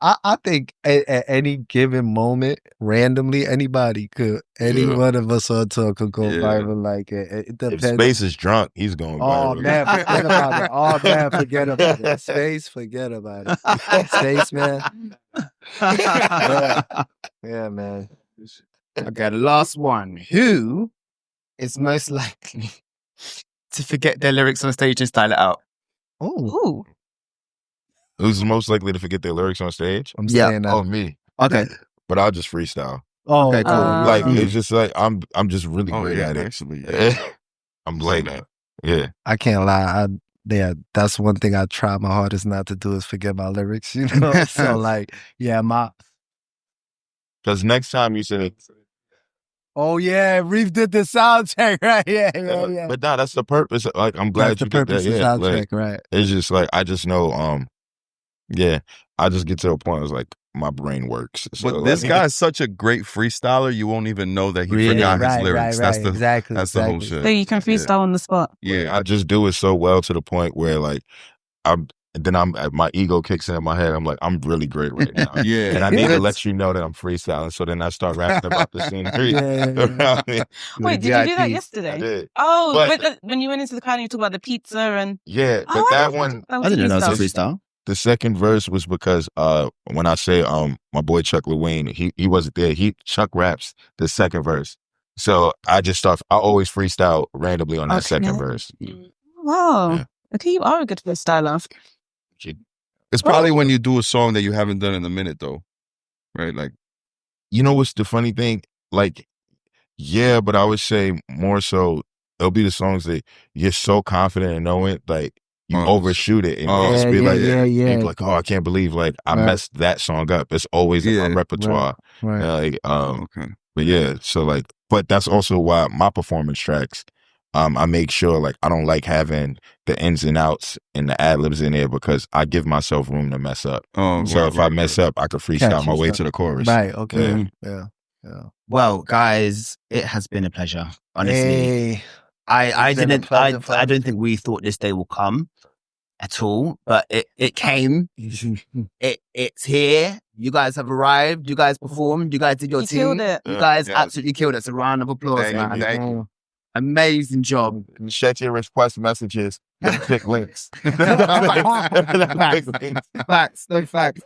I think at any given moment, randomly, any one of us on tour could go viral. Like it If depends. Space is drunk, he's going Oh viral. man, forget about it. Oh man, forget about it. Space, forget about it. Space, man. Yeah, man. Okay, the last one. Who is most likely to forget their lyrics on stage and style it out? Ooh. Who's most likely to forget their lyrics on stage? I'm saying that. Oh, me. Okay. But I'll just freestyle. Oh, Okay, cool. Like it's just like I'm just really Oh, great yeah, at it. actually. I'm like that. Yeah. I can't lie. That's one thing I try my hardest not to do is forget my lyrics. You know, so like, Because next time you say, Oh yeah, Reef did the sound check, right? Yeah. but nah, that's the purpose. Like I'm glad That's the you did purpose that. of Yeah, sound like, check, right? it's just like I just know. I just get to a point. It's like my brain works. So, But this guy is such a great freestyler, you won't even know that he forgot his lyrics. That's the exactly. That's the whole shit. So you can freestyle on the spot. Yeah, I just do it so well to the point where like my ego kicks in my head. I'm like, I'm really great right now. Yeah. And I need to let you know that I'm freestyling. So then I start rapping about the scenery. Yeah. Wait, did you do that I yesterday? did. Oh, But- when you went into the crowd and you talked about the pizza and... Yeah, but Oh, that one, I didn't know that was a freestyle. the second verse was because when I say my boy Chuck Lewine, he wasn't there. Chuck raps the second verse. So I always freestyle randomly on that second verse. Wow. Yeah. Okay, you are a good freestyler. It's probably when you do a song that you haven't done in a minute, though. Right? Like, You know what's the funny thing? Like, yeah, but I would say more so it'll be the songs that you're so confident in knowing, like you overshoot it and you just be yeah. like, oh, I can't believe like I messed that song up. It's always in my repertoire. Right. okay. But yeah, so like, but that's also why my performance tracks, I make sure like I don't like having the ins and outs and the ad libs in there because I give myself room to mess up. Oh, So if I mess up, I could freestyle my way to the chorus. Right. Okay. Yeah. Yeah. Well, guys, it has been a pleasure. Honestly, Hey. I It's been a didn't. pleasure, I don't think we thought this day will come at all, but it came. It's here. You guys have arrived. You guys performed. You guys did your You team. killed it. You guys Yeah. absolutely killed it. It's a round of applause, Thank you, man. thank you. Amazing job. Check your request messages. Click links. Facts, no facts.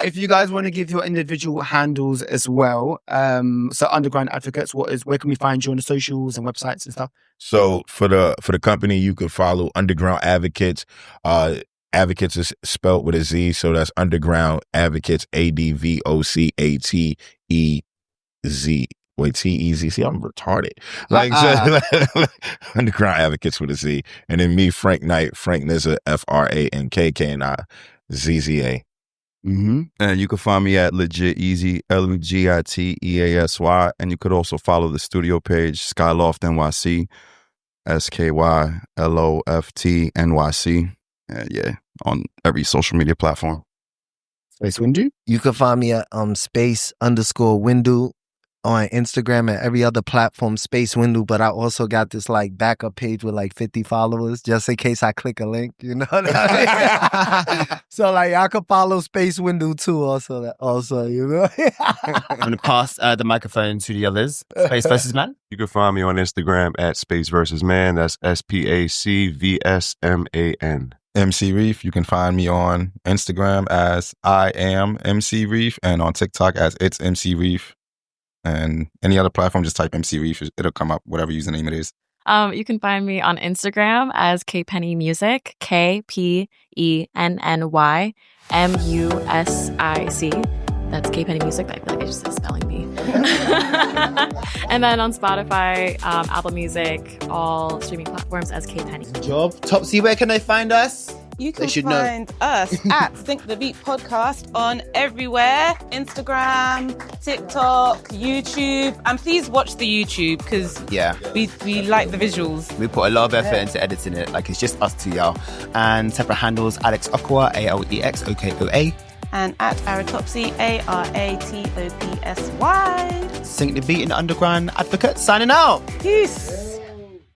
If you guys want to give your individual handles as well, so Underground Advocates, where can we find you on the socials and websites and stuff? So for the company, you can follow Underground Advocates. Advocates is spelled with a Z, so that's Underground Advocates, ADVOCATEZ. Wait, TEZ. See, I'm retarded. Like Underground Advocates with a Z, and then me, Frank Knight, Frank Nizza, FRANKKNI ZZA. Mm-hmm. And you can find me at Legit Easy, LEGITEASY. And you could also follow the studio page, Skyloft NYC, SKYLOFT NYC. And yeah, on every social media platform. Space Windu? You can find me at space_windu on Instagram and every other platform, Space Windu. But I also got this like backup page with like 50 followers just in case I click a link, you know what I mean? So like I could follow Space Windu too also, you know? I'm going to pass the microphone to the others. Space versus Man? You can find me on Instagram at Space versus Man. That's SPACVSMAN. MC Reef. You can find me on Instagram as I am MC Reef and on TikTok as It's MC Reef. And any other platform, just type MC Reef. It'll come up, whatever username it is. You can find me on Instagram as KPenny Music, KPENNYMUSIC. That's KPenny Music, but I feel like I just said spelling bee. And then on Spotify, Apple Music, all streaming platforms as KPenny. Good job. Topsy, where can they find us? You can find us at Think the Beat Podcast on everywhere. Instagram, TikTok, YouTube. And please watch the YouTube because we like the visuals. We put a lot of effort into editing it. Like, it's just us two, y'all. And separate handles, Alex Okwa, ALEXOKOA. And at Aratopsy, ARATOPSY. Think the Beat in Underground Advocate, signing out. Peace.